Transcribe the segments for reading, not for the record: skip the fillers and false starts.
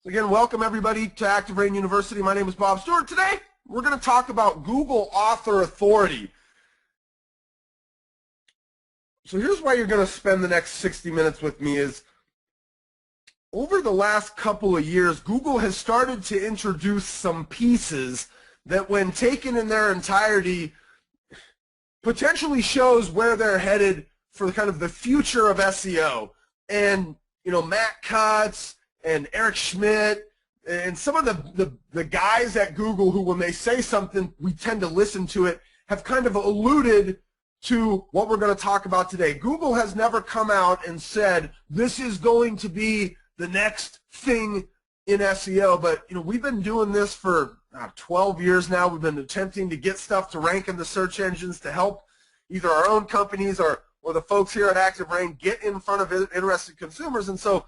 Again, welcome everybody to ActiveRain University. My name is Bob Stewart. Today, we're going to talk about Google Author Authority. So here's why you're going to spend the next 60 minutes with me is, over the last couple of years, Google has started to introduce some pieces that when taken in their entirety, potentially shows where they're headed for kind of the future of SEO. And, you know, Matt Cutts and Eric Schmidt and some of the guys at Google who, when they say something, we tend to listen to it, have kind of alluded to what we're going to talk about today. Google has never come out and said, this is going to be the next thing in SEO, but you know, we've been doing this for 12 years now. We've been attempting to get stuff to rank in the search engines to help either our own companies or the folks here at ActiveRain get in front of interested consumers. And so,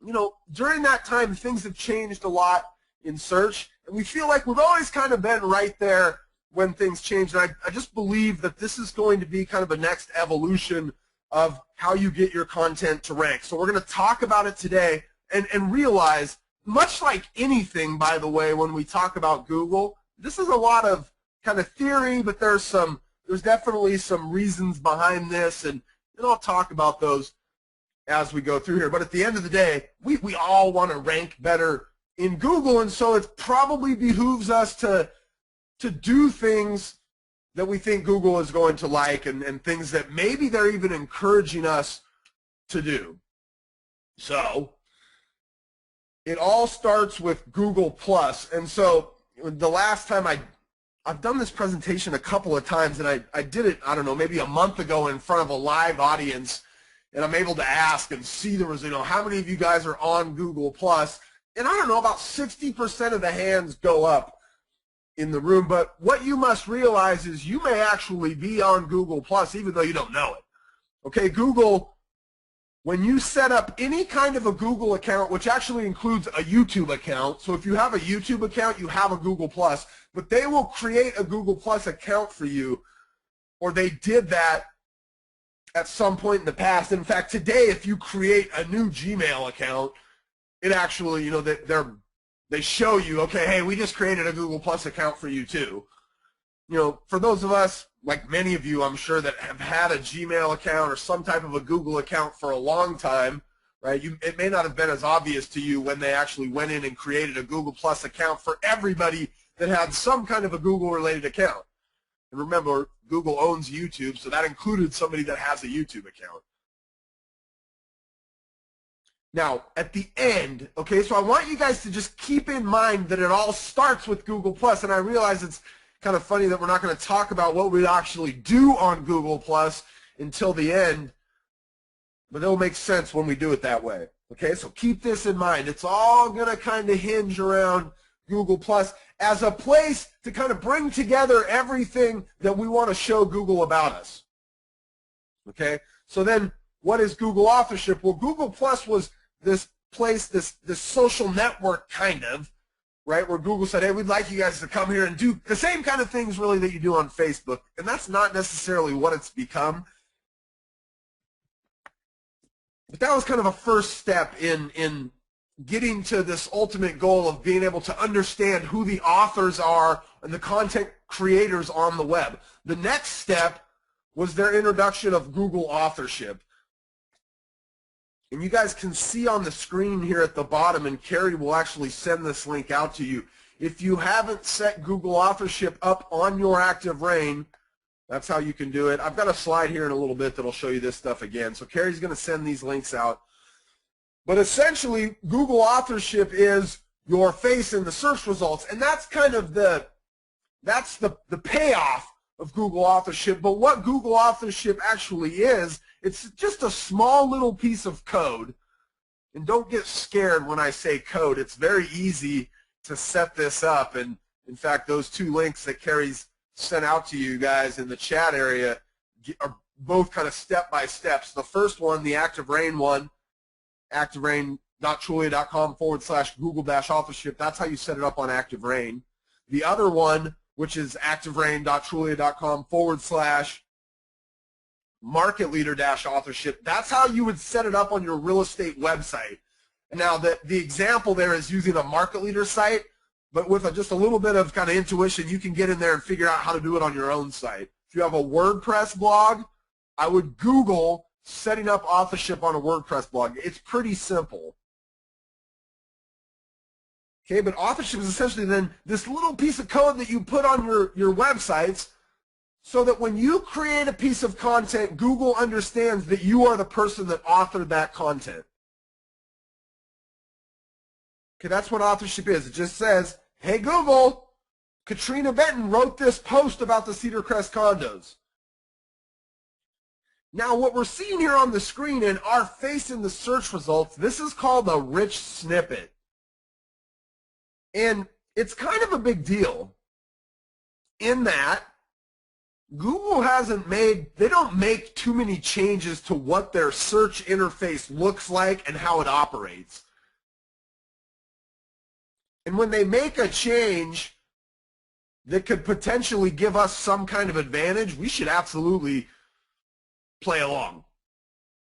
you know, during that time, things have changed a lot in search, and we feel like we've always kind of been right there when things change. And I just believe that this is going to be kind of the next evolution of how you get your content to rank. So we're going to talk about it today and realize, much like anything, by the way, when we talk about Google, this is a lot of kind of theory, but there's definitely some reasons behind this, and I'll talk about those as we go through here. But at the end of the day, we all want to rank better in Google, and so it probably behooves us to do things that we think Google is going to like, and things that maybe they're even encouraging us to do. So it all starts with Google+. And so the last time I've done this presentation a couple of times, and I did it, I don't know, maybe a month ago in front of a live audience, and I'm able to ask and see there was, you know, how many of you guys are on Google+, and I don't know, about 60% of the hands go up in the room. But what you must realize is you may actually be on Google+, even though you don't know it. Okay, Google, when you set up any kind of a Google account, which actually includes a YouTube account, so if you have a YouTube account, you have a Google+, but they will create a Google+ account for you, or they did that at some point in the past. In fact, today, if you create a new Gmail account, it actually, you know, they show you, okay, hey, we just created a Google+ account for you too. You know, for those of us, like many of you, I'm sure, that have had a Gmail account or some type of a Google account for a long time, right? It may not have been as obvious to you when they actually went in and created a Google+ account for everybody that had some kind of a Google-related account. And remember, Google owns YouTube, so that included somebody that has a YouTube account. Now, at the end, okay, so I want you guys to just keep in mind that it all starts with Google+, and I realize it's kind of funny that we're not going to talk about what we actually do on Google+ until the end, but it'll make sense when we do it that way. Okay, so keep this in mind. It's all going to kind of hinge around Google+ as a place to kind of bring together everything that we want to show Google about us. Okay, so then what is Google Authorship? Well, Google+ was this place, this social network kind of, right, where Google said, hey, we'd like you guys to come here and do the same kind of things really that you do on Facebook. And that's not necessarily what it's become. But that was kind of a first step in getting to this ultimate goal of being able to understand who the authors are and the content creators on the web. The next step was their introduction of Google Authorship. And you guys can see on the screen here at the bottom, and Carrie will actually send this link out to you. If you haven't set Google Authorship up on your ActiveRain, that's how you can do it. I've got a slide here in a little bit that'll show you this stuff again. So Carrie's going to send these links out. But essentially, Google Authorship is your face in the search results, and that's kind of the payoff of Google Authorship. But what Google Authorship actually is, it's just a small little piece of code. And don't get scared when I say code. It's very easy to set this up. And in fact, those two links that Carrie's sent out to you guys in the chat area are both kind of step-by-steps. The first one, the ActiveRain one, activerain.trulia.com/Google-authorship. That's how you set it up on ActiveRain. The other one, which is activerain.trulia.com/market leader-authorship. That's how you would set it up on your real estate website. Now, the example there is using a market leader site, but with just a little bit of kind of intuition, you can get in there and figure out how to do it on your own site. If you have a WordPress blog, I would Google setting up authorship on a WordPress blog. It's pretty simple. Okay, but authorship is essentially then this little piece of code that you put on your websites so that when you create a piece of content, Google understands that you are the person that authored that content. Okay, that's what authorship is. It just says, hey Google, Katrina Benton wrote this post about the Cedar Crest condos. Now what we're seeing here on the screen in our face in the search results, this is called a rich snippet. And it's kind of a big deal in that Google they don't make too many changes to what their search interface looks like and how it operates. And when they make a change that could potentially give us some kind of advantage, we should absolutely play along.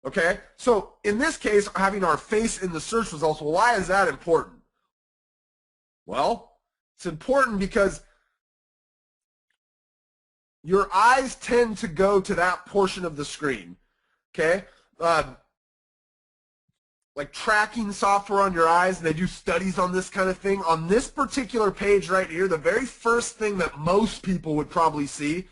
Okay? So in this case, having our face in the search results, well, why is that important? Well, it's important because your eyes tend to go to that portion of the screen, okay? Like tracking software on your eyes, and they do studies on this kind of thing. On this particular page right here, the very first thing that most people would probably see,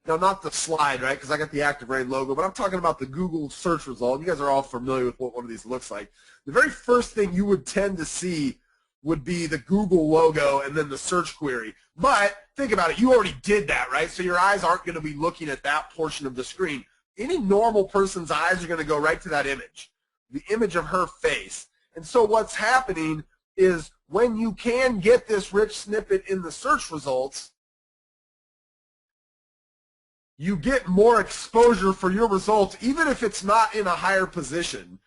now not the slide, right, because I got the ActiveRain logo, but I'm talking about the Google search result. You guys are all familiar with what one of these looks like. The very first thing you would tend to see would be the Google logo and then the search query. But think about it, you already did that, right? So your eyes aren't going to be looking at that portion of the screen. Any normal person's eyes are going to go right to that image, the image of her face. And so what's happening is when you can get this rich snippet in the search results, you get more exposure for your results, even if it's not in a higher position.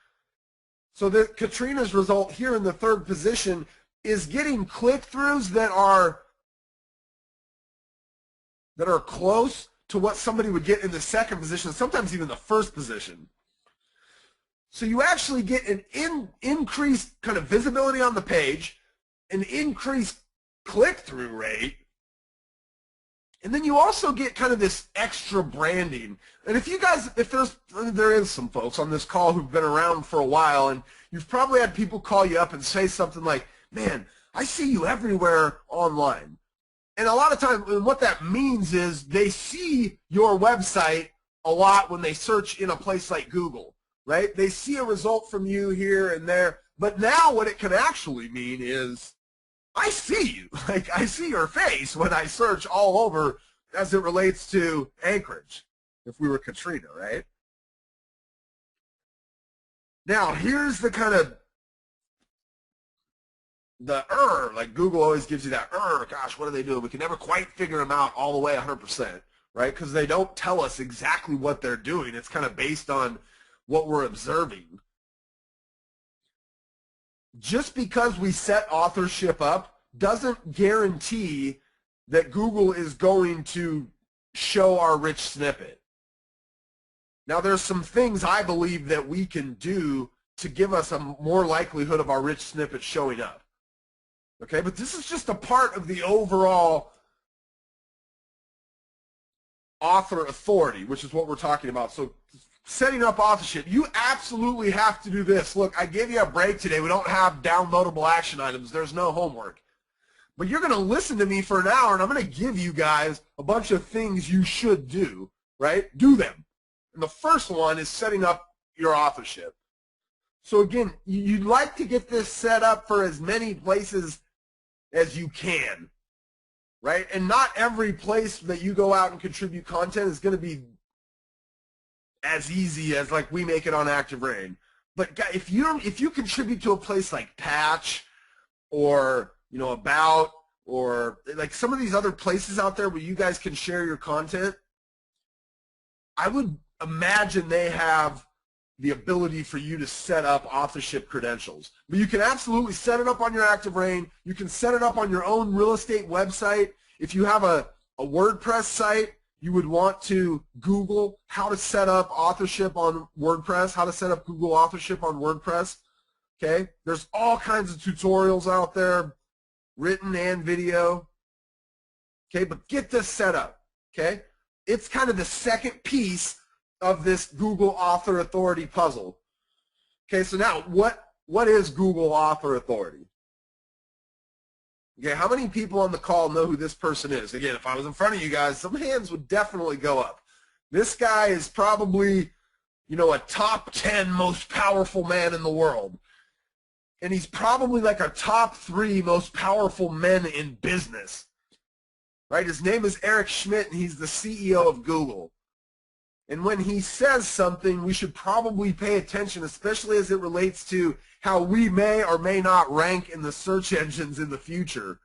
So that Katrina's result here in the third position is getting click-throughs that are close to what somebody would get in the second position, sometimes even the first position. So you actually get an increased kind of visibility on the page, an increased click-through rate, and then you also get kind of this extra branding. And if you guys, there is some folks on this call who've been around for a while, and you've probably had people call you up and say something like, man, I see you everywhere online. And a lot of times what that means is they see your website a lot when they search in a place like Google, right? They see a result from you here and there. But now what it can actually mean is I see you. Like I see your face when I search all over as it relates to Anchorage, if we were Katrina, right? Now here's the kind of like Google always gives you that, gosh, what are they doing? We can never quite figure them out all the way 100%, right? Because they don't tell us exactly what they're doing. It's kind of based on what we're observing. Just because we set authorship up doesn't guarantee that Google is going to show our rich snippet. Now there's some things I believe that we can do to give us a more likelihood of our rich snippet showing up. Okay, but this is just a part of the overall author authority, which is what we're talking about. So setting up authorship, you absolutely have to do this. Look, I gave you a break today. We don't have downloadable action items. There's no homework. But you're going to listen to me for an hour, and I'm going to give you guys a bunch of things you should do, right? Do them. And the first one is setting up your authorship. So again, you'd like to get this set up for as many places as you can, right? And not every place that you go out and contribute content is going to be as easy as like we make it on ActiveRain. But if you contribute to a place like Patch or About, or like some of these other places out there where you guys can share your content, I would imagine they have the ability for you to set up authorship credentials. But you can absolutely set it up on your ActiveRain. You can set it up on your own real estate website. If you have a WordPress site, you would want to Google how to set up authorship on WordPress, how to set up Google Authorship on WordPress. Okay? There's all kinds of tutorials out there, written and video. Okay, but get this set up. Okay? It's kind of the second piece of this Google Author Authority puzzle. Okay, so now what is Google Author Authority? Okay, how many people on the call know who this person is? Again, if I was in front of you guys, some hands would definitely go up. This guy is probably, you know, a top 10 most powerful man in the world. And he's probably like a top 3 most powerful men in business. Right? His name is Eric Schmidt, and he's the CEO of Google. And when he says something, we should probably pay attention, especially as it relates to how we may or may not rank in the search engines in the future.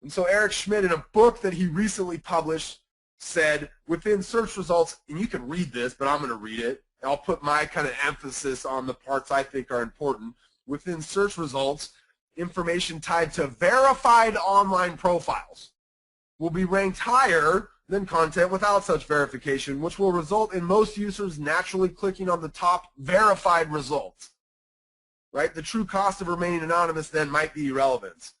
And so Eric Schmidt, in a book that he recently published, said within search results, and you can read this, but I'm going to read it. I'll put my kind of emphasis on the parts I think are important. Within search results, information tied to verified online profiles will be ranked higher than content without such verification, which will result in most users naturally clicking on the top verified results. Right? The true cost of remaining anonymous then might be irrelevant.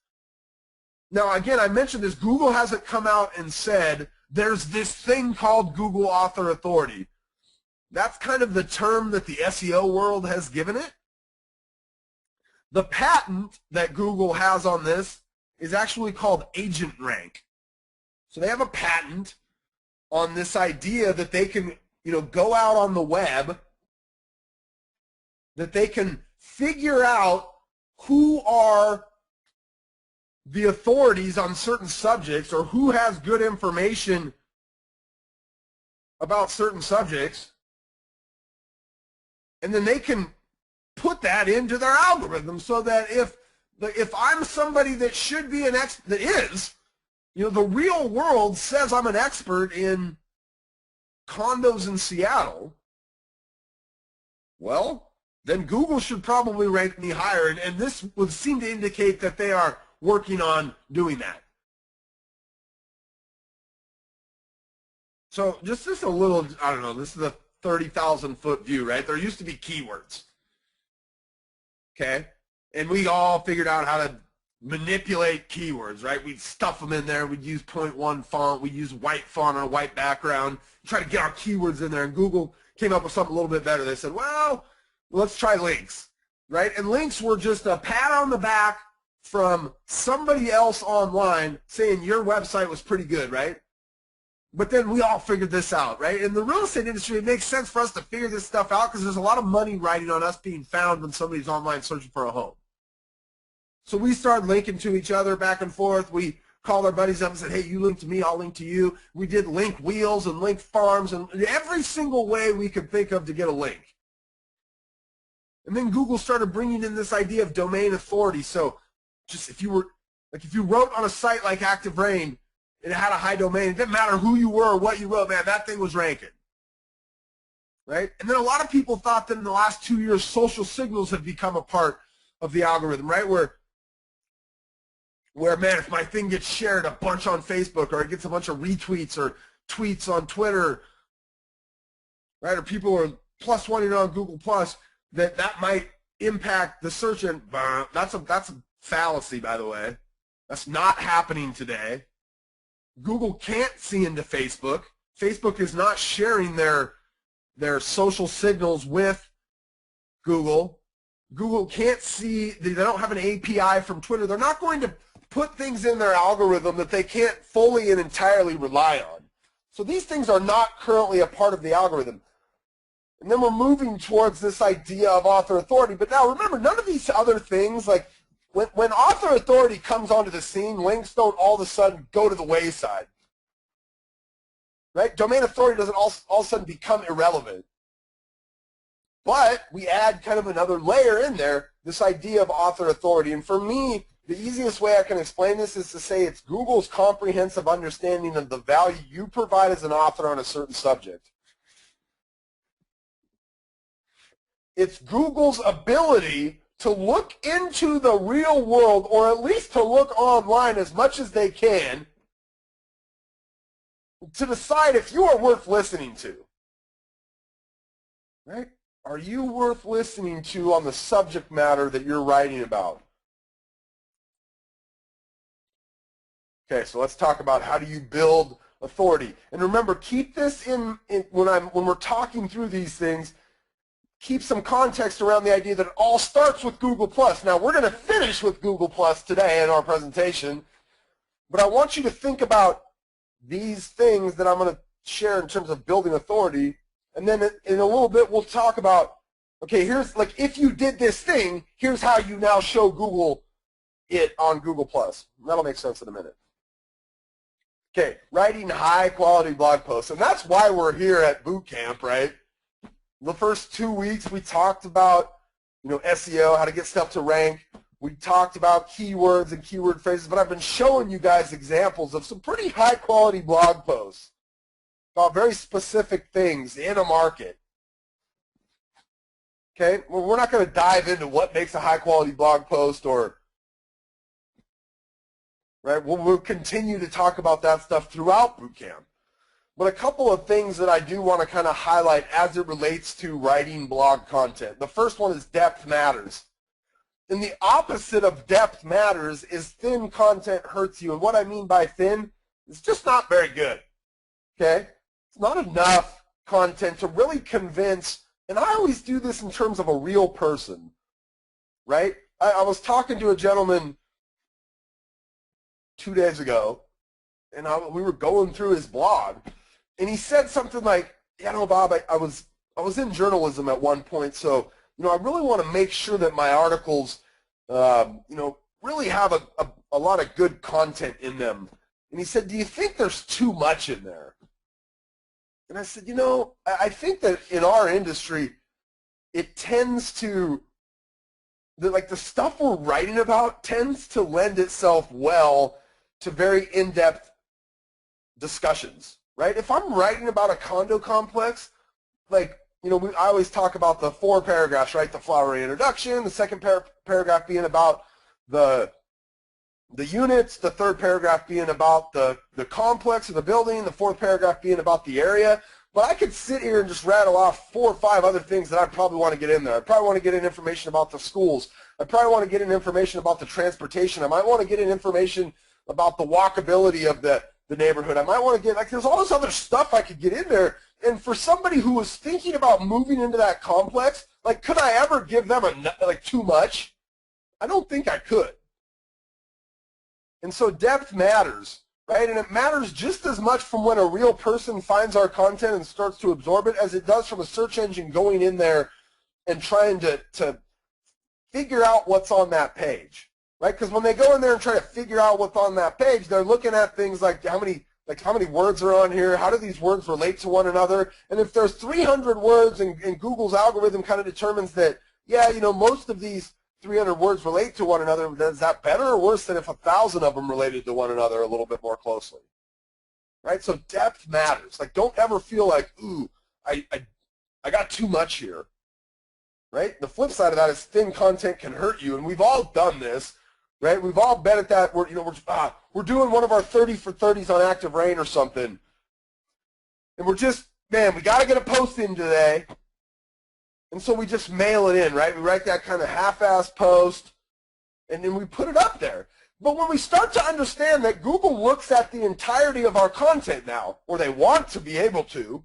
Now, again, I mentioned this. Google hasn't come out and said there's this thing called Google Author Authority. That's kind of the term that the SEO world has given it. The patent that Google has on this is actually called agent rank. So they have a patent on this idea that they can, you know, go out on the web, that they can figure out who are the authorities on certain subjects or who has good information about certain subjects, and then they can put that into their algorithm so that if I'm somebody that should be an expert, that is, you know, the real world says I'm an expert in condos in Seattle, well, then Google should probably rank me higher, and this would seem to indicate that they are working on doing that. So just a little, I don't know, this is a 30,000-foot view, right? There used to be keywords, okay? And we all figured out how to manipulate keywords, right? We'd stuff them in there. We'd use .1 font. We'd use white font on a white background, try to get our keywords in there, and Google came up with something a little bit better. They said, well, let's try links, right? And links were just a pat on the back from somebody else online saying your website was pretty good, right? But then we all figured this out, right? In the real estate industry, it makes sense for us to figure this stuff out because there's a lot of money riding on us being found when somebody's online searching for a home. So we started linking to each other back and forth. We called our buddies up and said, hey, you link to me, I'll link to you. We did link wheels and link farms and every single way we could think of to get a link. And then Google started bringing in this idea of domain authority. So just if you wrote on a site like ActiveRain, it had a high domain. It didn't matter who you were or what you wrote, man, that thing was ranking. Right? And then a lot of people thought that in the last 2 years, social signals have become a part of the algorithm, right? Where man, if my thing gets shared a bunch on Facebook or it gets a bunch of retweets or tweets on Twitter, right? Or people are plus one on Google Plus, that might impact the search engine. That's a fallacy, by the way. That's not happening today. Google can't see into Facebook. Facebook is not sharing their social signals with Google. Google can't see, they don't have an API from Twitter. They're not going to put things in their algorithm that they can't fully and entirely rely on. So these things are not currently a part of the algorithm. And then we're moving towards this idea of author authority. But now remember, none of these other things, like when author authority comes onto the scene, links don't all of a sudden go to the wayside. Right? Domain authority doesn't all of a sudden become irrelevant. But we add kind of another layer in there, this idea of author authority. And for me, the easiest way I can explain this is to say it's Google's comprehensive understanding of the value you provide as an author on a certain subject. It's Google's ability to look into the real world, or at least to look online as much as they can, to decide if you are worth listening to. Right? are you worth listening to on the subject matter that you're writing about? Okay, so let's talk about how do you build authority. And remember, keep this in when we're talking through these things, keep some context around the idea that it all starts with Google+. Now, we're going to finish with Google+ today in our presentation, but I want you to think about these things that I'm going to share in terms of building authority, and then in a little bit we'll talk about, okay, here's, like, if you did this thing, here's how you now show Google it on Google+. That'll make sense in a minute. Okay, writing high-quality blog posts, and that's why we're here at boot camp, right? The first 2 weeks we talked about, SEO, how to get stuff to rank. We talked about keywords and keyword phrases, but I've been showing you guys examples of some pretty high-quality blog posts about very specific things in a market. Okay, well, we're not going to dive into what makes a high-quality blog post right? We'll continue to talk about that stuff throughout boot camp. But a couple of things that I do want to kind of highlight as it relates to writing blog content. The first one is depth matters. And the opposite of depth matters is thin content hurts you. And what I mean by thin, it's just not very good. Okay? It's not enough content to really convince, and I always do this in terms of a real person, right? I was talking to a gentleman 2 days ago, and we were going through his blog, and he said something like, Bob, I was in journalism at one point, so, I really want to make sure that my articles, really have a lot of good content in them. And he said, do you think there's too much in there? And I said, I think that in our industry, it tends to, the stuff we're writing about tends to lend itself well to very in-depth discussions, right? If I'm writing about a condo complex, I always talk about the 4 paragraphs, right? The flowery introduction, the second paragraph being about the units, the third paragraph being about the complex or the building, the fourth paragraph being about the area. But I could sit here and just rattle off 4 or 5 other things that I probably want to get in there. I probably want to get in information about the schools. I probably want to get in information about the transportation. I might want to get in information about the walkability of the neighborhood. I might want to get, there's all this other stuff I could get in there. And for somebody who was thinking about moving into that complex, could I ever give them too much? I don't think I could. And so depth matters, right? And it matters just as much from when a real person finds our content and starts to absorb it as it does from a search engine going in there and trying to figure out what's on that page. Right? Because when they go in there and try to figure out what's on that page, they're looking at things like how many words are on here, how do these words relate to one another, and if there's 300 words and Google's algorithm kind of determines that, most of these 300 words relate to one another, is that better or worse than if 1,000 of them related to one another a little bit more closely? Right? So depth matters. Don't ever feel like, ooh, I got too much here. Right? The flip side of that is thin content can hurt you, and we've all done this. Right? We've all been at that. We're doing one of our 30 for 30s on ActiveRain or something, and we're just, man, we got to get a post in today, and so we just mail it in, right? We write that kind of half-assed post, and then we put it up there. But when we start to understand that Google looks at the entirety of our content now, or they want to be able to,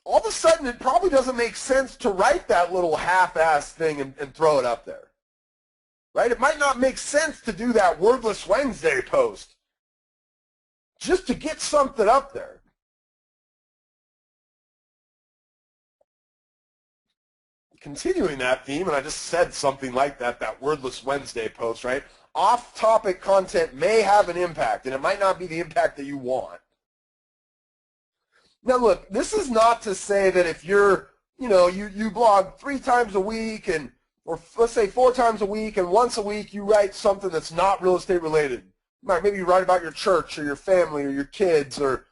all of a sudden it probably doesn't make sense to write that little half-assed thing and throw it up there. Right? It might not make sense to do that Wordless Wednesday post just to get something up there. Continuing that theme, and I just said something like that Wordless Wednesday post, right? Off-topic content may have an impact, and it might not be the impact that you want. Now look, this is not to say that if you're, you blog 3 times a week or let's say 4 times a week, and once a week you write something that's not real estate related. Maybe you write about your church or your family or your kids or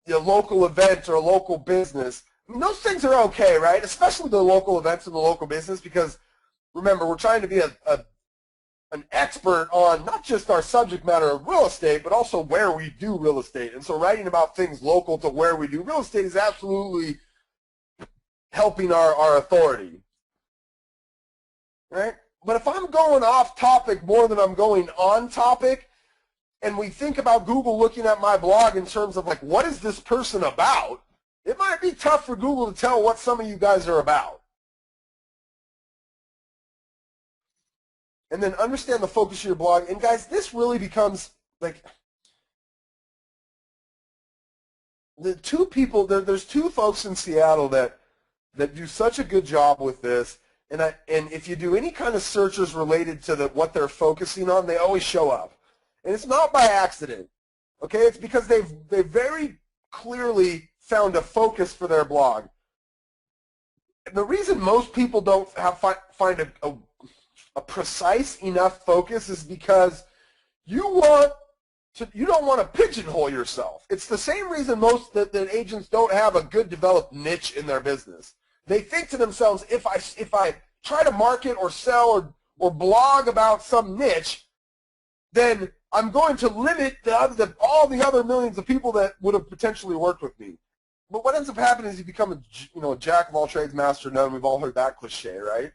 your local event or a local business. I mean, those things are okay, right? Especially the local events and the local business, because remember, we're trying to be an expert on not just our subject matter of real estate, but also where we do real estate. And so writing about things local to where we do real estate is absolutely helping our authority, right? But if I'm going off topic more than I'm going on topic, and we think about Google looking at my blog in terms of like, what is this person about? It might be tough for Google to tell what some of you guys are about. And then understand the focus of your blog. And guys, this really becomes like the two people, there's two folks in Seattle that do such a good job with this. And if you do any kind of searches related to what they're focusing on, they always show up. And it's not by accident, okay? It's because they've very clearly found a focus for their blog. And the reason most people don't find a precise enough focus is because you don't want to pigeonhole yourself. It's the same reason most that agents don't have a good developed niche in their business. They think to themselves, if I try to market or sell or blog about some niche, then I'm going to limit all the other millions of people that would have potentially worked with me. But what ends up happening is you become a jack of all trades, master of none. We've all heard that cliche, right?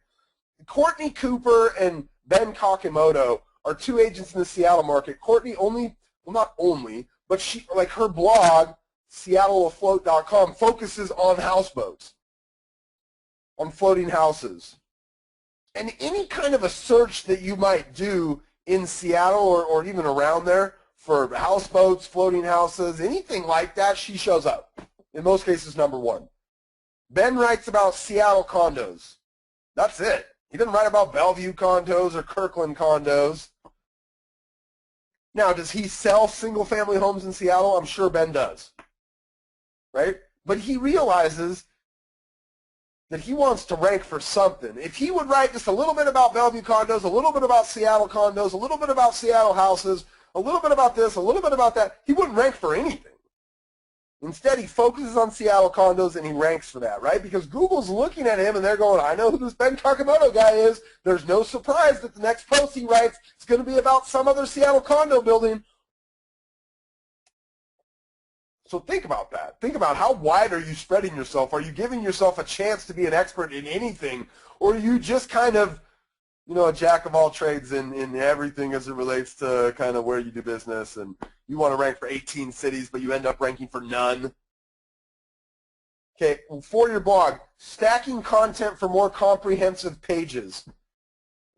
Courtney Cooper and Ben Kakimoto are two agents in the Seattle market. Courtney not only, but she, like her blog, SeattleAfloat.com, focuses on houseboats, on floating houses. And any kind of a search that you might do in Seattle or even around there for houseboats, floating houses, anything like that, she shows up. In most cases, number one. Ben writes about Seattle condos. That's it. He doesn't write about Bellevue condos or Kirkland condos. Now, does he sell single-family homes in Seattle? I'm sure Ben does, right? But he realizes that he wants to rank for something. If he would write just a little bit about Bellevue condos, a little bit about Seattle condos, a little bit about Seattle houses, a little bit about this, a little bit about that, he wouldn't rank for anything. Instead, he focuses on Seattle condos and he ranks for that, right? Because Google's looking at him and they're going, I know who this Ben Kakimoto guy is. There's no surprise that the next post he writes is going to be about some other Seattle condo building. So think about that. Think about how wide are you spreading yourself? Are you giving yourself a chance to be an expert in anything? Or are you just kind of, a jack of all trades in everything as it relates to kind of where you do business, and you want to rank for 18 cities, but you end up ranking for none? Okay, for your blog, stacking content for more comprehensive pages.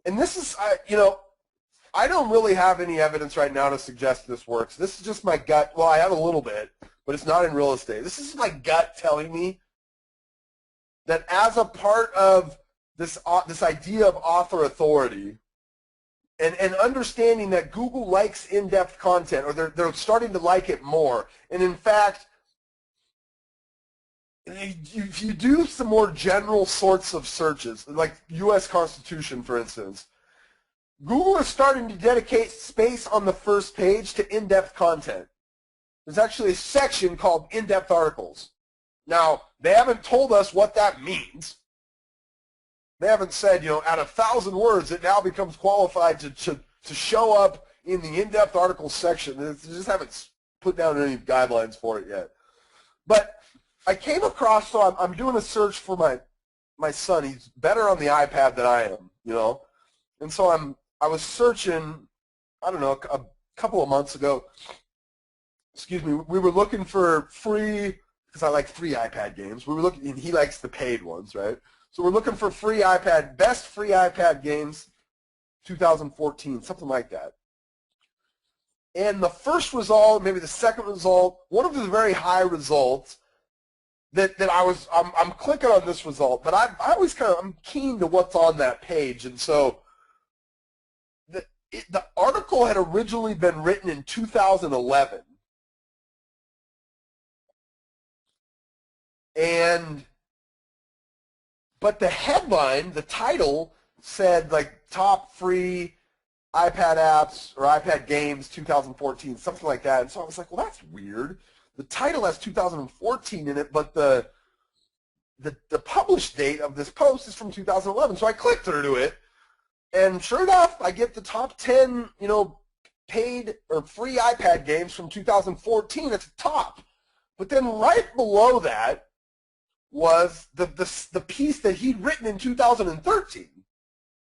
And this is, I don't really have any evidence right now to suggest this works. This is just my gut. Well, I have a little bit, but it's not in real estate. This is my gut telling me that as a part of this idea of author authority and understanding that Google likes in-depth content, or they're starting to like it more. And in fact, if you do some more general sorts of searches, like U.S. Constitution, for instance, Google is starting to dedicate space on the first page to in-depth content. There's actually a section called in-depth articles. Now, they haven't told us what that means. They haven't said, at 1,000 words, it now becomes qualified to show up in the in-depth articles section. They just haven't put down any guidelines for it yet. But I came across, so I'm doing a search for my son. He's better on the iPad than I am, And so I was searching, I don't know, a couple of months ago. Excuse me. We were looking for free, because I like free iPad games. We were looking, and he likes the paid ones, right? So we're looking for best free iPad games, 2014, something like that. And the first result, maybe the second result, one of the very high results that I'm clicking on this result, but I always I'm keen to what's on that page. And so the article had originally been written in 2011. But the headline, the title, said like top free iPad apps or iPad games 2014, something like that. And so I was like, well, that's weird. The title has 2014 in it, but the published date of this post is from 2011. So I clicked through it, and sure enough, I get the top 10, paid or free iPad games from 2014 at the top. But then right below that was the piece that he'd written in 2013,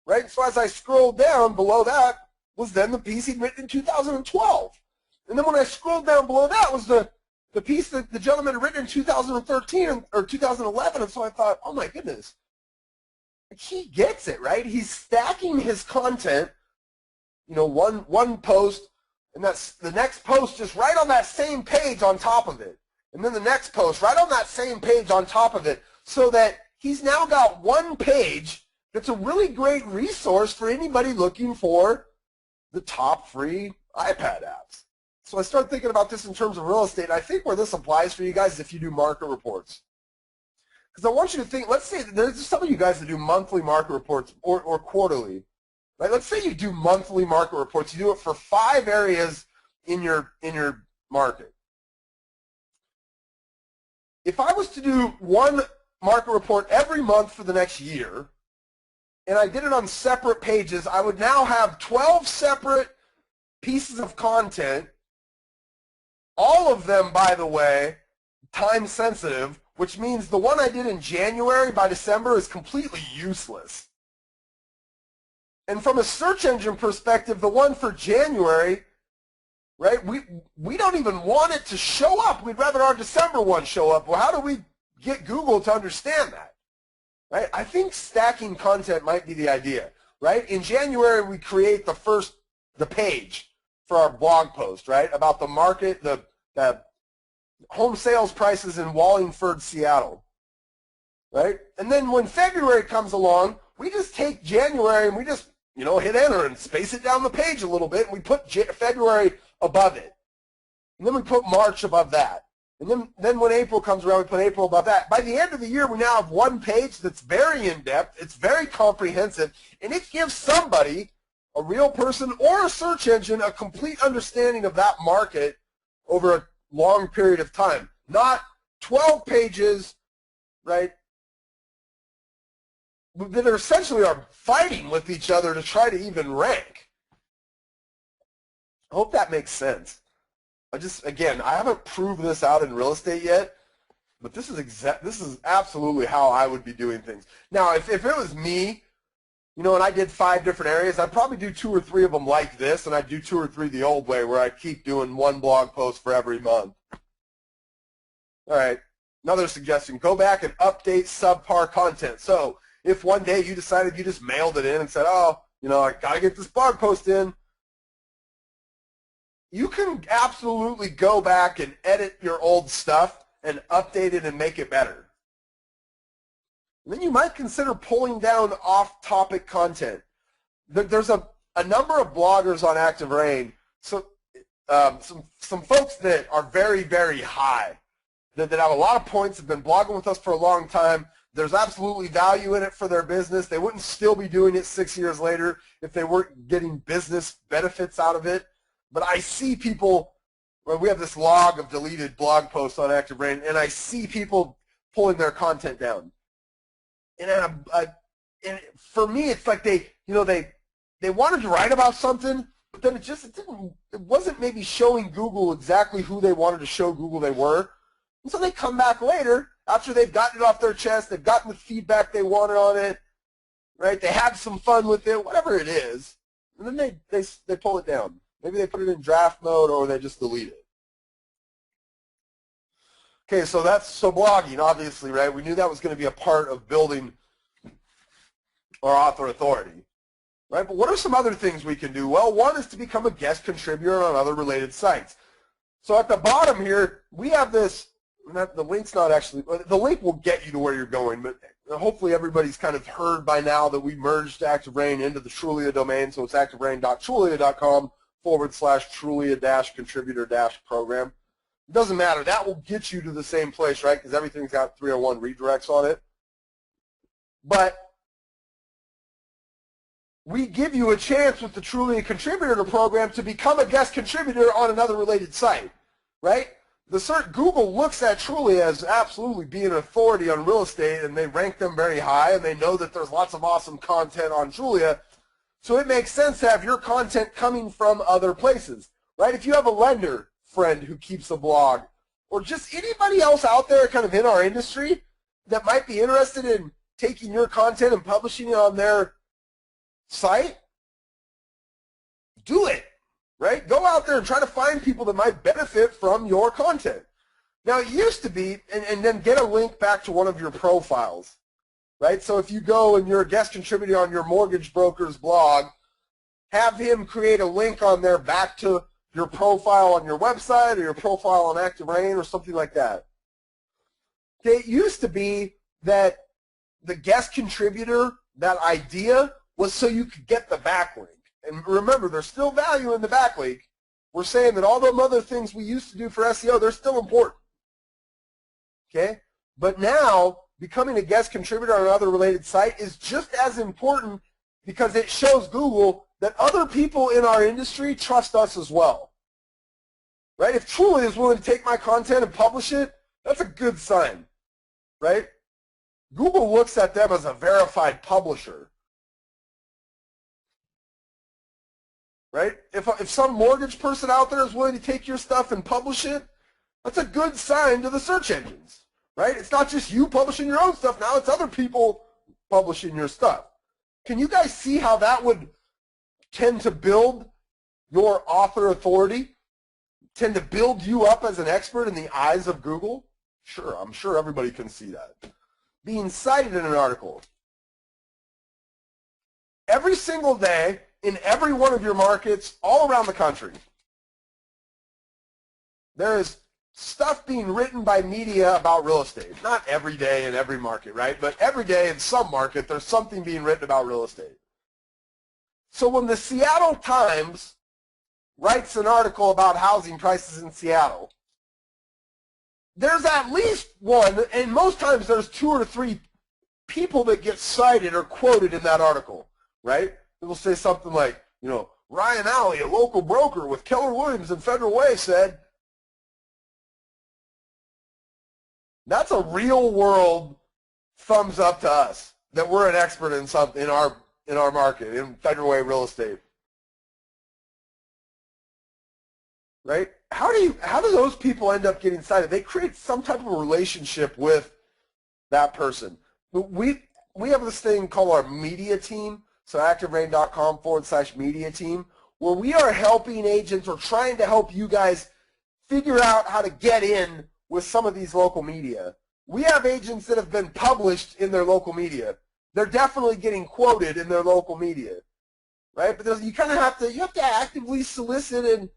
right? So as I scrolled down, below that was then the piece he'd written in 2012. And then when I scrolled down below that was the piece that the gentleman had written in 2013 or 2011. And so I thought, oh my goodness, he gets it, right? He's stacking his content, you know, one post, and that's the next post just right on that same page on top of it. And then the next post right on that same page on top of it, so that he's now got one page that's a really great resource for anybody looking for the top free iPad apps. So I started thinking about this in terms of real estate. I think where this applies for you guys is if you do market reports. Because I want you to think, let's say that there's some of you guys that do monthly market reports or quarterly. Right? Let's say you do monthly market reports. You do it for 5 areas in your market. If I was to do one market report every month for the next year, and I did it on separate pages, I would now have 12 separate pieces of content, all of them, by the way, time sensitive, which means the one I did in January by December is completely useless. And from a search engine perspective, the one for January, right, we don't even want it to show up. We'd rather our December one show up. Well, how do we get Google to understand that? Right? I think stacking content might be the idea. Right? In January, we create the page for our blog post, right, about the market, the home sales prices in Wallingford, Seattle. Right? And then when February comes along, we just take January and we just, you know, hit enter and space it down the page a little bit, and we put February above it. And then we put March above that. And then when April comes around, we put April above that. By the end of the year, we now have one page that's very in-depth, it's very comprehensive, and it gives somebody, a real person or a search engine, a complete understanding of that market over a long period of time. Not 12 pages, right, that are essentially are fighting with each other to try to even rank. I hope that makes sense. Again, I haven't proved this out in real estate yet, but this is absolutely how I would be doing things. Now, if it was me, you know, and I did 5 different areas, I'd probably do 2 or 3 of them like this, and I'd do 2 or 3 the old way, where I keep doing one blog post for every month. All right, another suggestion: go back and update subpar content. So if one day you decided you just mailed it in and said, oh, you know, I got to get this blog post in, you can absolutely go back and edit your old stuff and update it and make it better. And then you might consider pulling down off-topic content. There's a number of bloggers on ActiveRain, so some folks that are very, very high, that have a lot of points, have been blogging with us for a long time. There's absolutely value in it for their business. They wouldn't still be doing it 6 years later if they weren't getting business benefits out of it. But I see people, well, we have this log of deleted blog posts on ActiveRain, and I see people pulling their content down. And for me, it's like they wanted to write about something, but then it wasn't maybe showing Google exactly who they wanted to show Google they were. And so they come back later after they've gotten it off their chest, they've gotten the feedback they wanted on it, right? They had some fun with it, whatever it is, and then they pull it down. Maybe they put it in draft mode, or they just delete it. Okay, so blogging, obviously, right? We knew that was going to be a part of building our author authority, right? But what are some other things we can do? Well, one is to become a guest contributor on other related sites. So at the bottom here, we have this. The link's not actually. The link will get you to where you're going, but hopefully everybody's kind of heard by now that we merged ActiveRain into the Trulia domain, so it's activerain.trulia.com/Trulia-contributor-program. It doesn't matter. That will get you to the same place, right? Because everything's got 301 redirects on it. But we give you a chance with the Trulia Contributor program to become a guest contributor on another related site, right? Google looks at Trulia as absolutely being an authority on real estate, and they rank them very high, and they know that there's lots of awesome content on Trulia. So it makes sense to have your content coming from other places, right? If you have a lender friend who keeps a blog, or just anybody else out there kind of in our industry, that might be interested in taking your content and publishing it on their site, do it, right? Go out there and try to find people that might benefit from your content. Now, it used to be, and then get a link back to one of your profiles, right? So if you go and you're a guest contributor on your mortgage broker's blog, have him create a link on there back to your profile on your website or your profile on ActiveRain or something like that. Okay, it used to be that the guest contributor, that idea, was so you could get the backlink. And remember, there's still value in the backlink. We're saying that all those other things we used to do for SEO, they're still important. Okay? But now, becoming a guest contributor on another related site is just as important because it shows Google that other people in our industry trust us as well. Right? If Truly is willing to take my content and publish it, that's a good sign. Right? Google looks at them as a verified publisher. Right? If some mortgage person out there is willing to take your stuff and publish it, that's a good sign to the search engines. Right? It's not just you publishing your own stuff. Now it's other people publishing your stuff. Can you guys see how that would tend to build your author authority? Tend to build you up as an expert in the eyes of Google? Sure, I'm sure everybody can see that. Being cited in an article. Every single day in every one of your markets all around the country, there is stuff being written by media about real estate. Not every day in every market, right? But every day in some market, there's something being written about real estate. So when the Seattle Times writes an article about housing prices in Seattle, there's at least one, and most times there's 2 or 3 people that get cited or quoted in that article, right? It will say something like, you know, Ryan Alley, a local broker with Keller Williams and Federal Way, said. That's a real world thumbs up to us that we're an expert in something in our market, in Federal Way real estate. Right? How do those people end up getting cited? They create some type of a relationship with that person. We have this thing called our media team, so ActiveRain.com/media team, where we are helping agents or trying to help you guys figure out how to get in with some of these local media. We have agents that have been published in their local media. They're definitely getting quoted in their local media, right? But you kind of have to actively solicit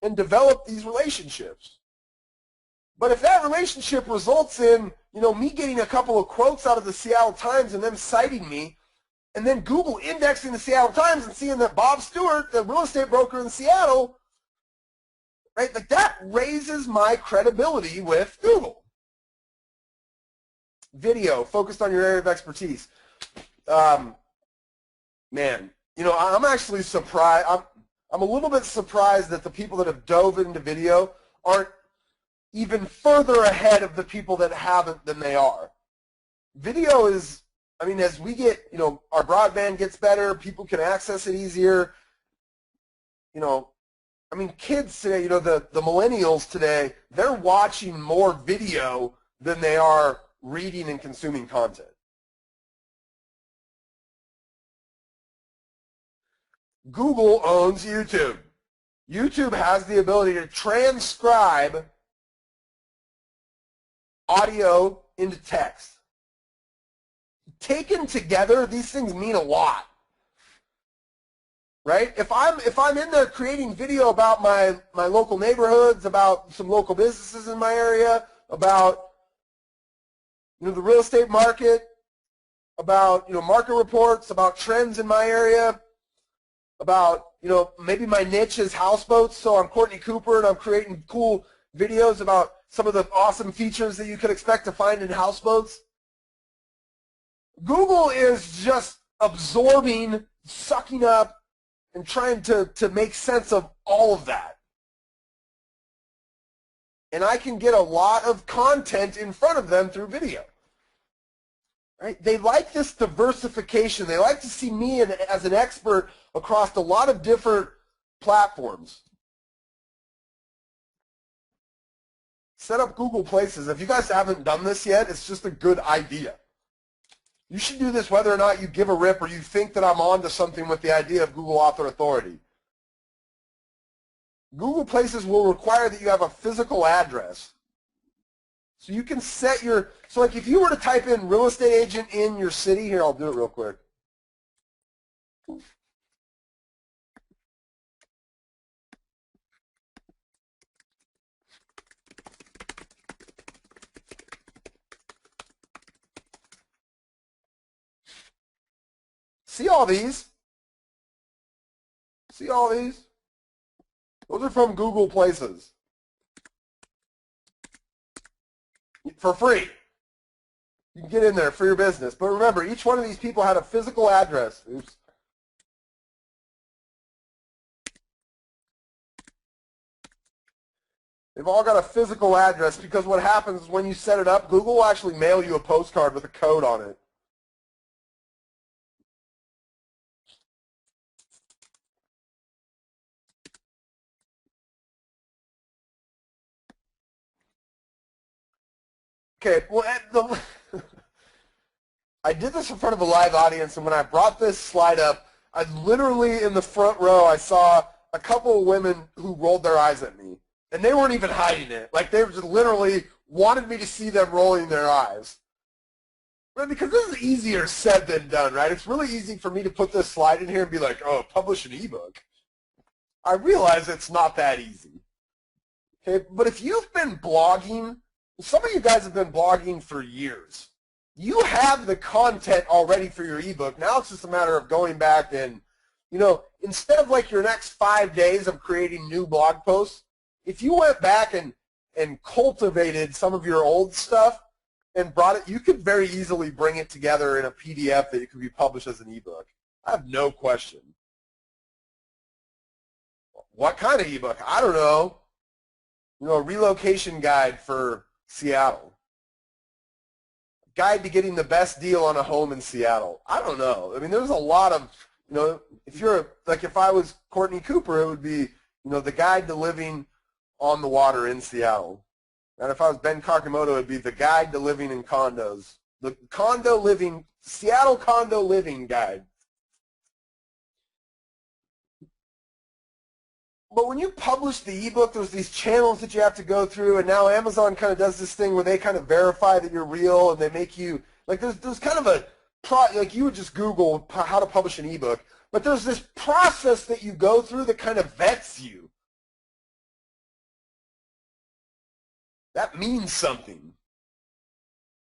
and develop these relationships. But if that relationship results in, you know, me getting a couple of quotes out of the Seattle Times and them citing me, and then Google indexing the Seattle Times and seeing that Bob Stewart, the real estate broker in Seattle, right, like that raises my credibility with Google. Video, focused on your area of expertise. Man, you know, I'm actually surprised. I'm a little bit surprised that the people that have dove into video aren't even further ahead of the people that haven't than they are. Video is, I mean, as we get, you know, our broadband gets better, people can access it easier. You know, I mean, kids today, you know, the millennials today, they're watching more video than they are reading and consuming content. Google owns YouTube. YouTube has the ability to transcribe audio into text. Taken together, these things mean a lot. Right? If I'm in there creating video about my local neighborhoods, about some local businesses in my area, about, you know, the real estate market, about, you know, market reports, about trends in my area, about, you know, maybe my niche is houseboats, so I'm Courtney Cooper and I'm creating cool videos about some of the awesome features that you could expect to find in houseboats. Google is just absorbing, sucking up, and trying to make sense of all of that. And I can get a lot of content in front of them through video. Right? They like this diversification. They like to see me as an expert across a lot of different platforms. Set up Google Places. If you guys haven't done this yet, it's just a good idea. You should do this whether or not you give a rip or you think that I'm on to something with the idea of Google Author Authority. Google Places will require that you have a physical address. So you can set your, so like if you were to type in real estate agent in your city, here I'll do it real quick. See all these? See all these? Those are from Google Places. For free. You can get in there for your business. But remember, each one of these people had a physical address. Oops. They've all got a physical address because what happens is when you set it up, Google will actually mail you a postcard with a code on it. Okay, well, I did this in front of a live audience, and when I brought this slide up, I literally in the front row, I saw a couple of women who rolled their eyes at me, and they weren't even hiding it. Like they just literally wanted me to see them rolling their eyes. Right? Because this is easier said than done, right? It's really easy for me to put this slide in here and be like, oh, publish an ebook. I realize it's not that easy. Okay, but if you've been blogging, some of you guys have been blogging for years. You have the content already for your ebook. Now it's just a matter of going back and, you know, instead of like your next 5 days of creating new blog posts, if you went back and cultivated some of your old stuff and brought it, you could very easily bring it together in a PDF that it could be published as an ebook. I have no question. What kind of ebook? I don't know. You know, a relocation guide for Seattle. Guide to getting the best deal on a home in Seattle. I don't know. I mean, there's a lot of, you know, if you're, like if I was Courtney Cooper, it would be, you know, the guide to living on the water in Seattle. And if I was Ben Kakamoto, it would be the guide to living in condos. The condo living, Seattle condo living guide. But when you publish the ebook, there's these channels that you have to go through, and now Amazon kind of does this thing where they kind of verify that you're real, and they make you, like there's kind of a, like you would just Google how to publish an ebook, but there's this process that you go through that kind of vets you. That means something.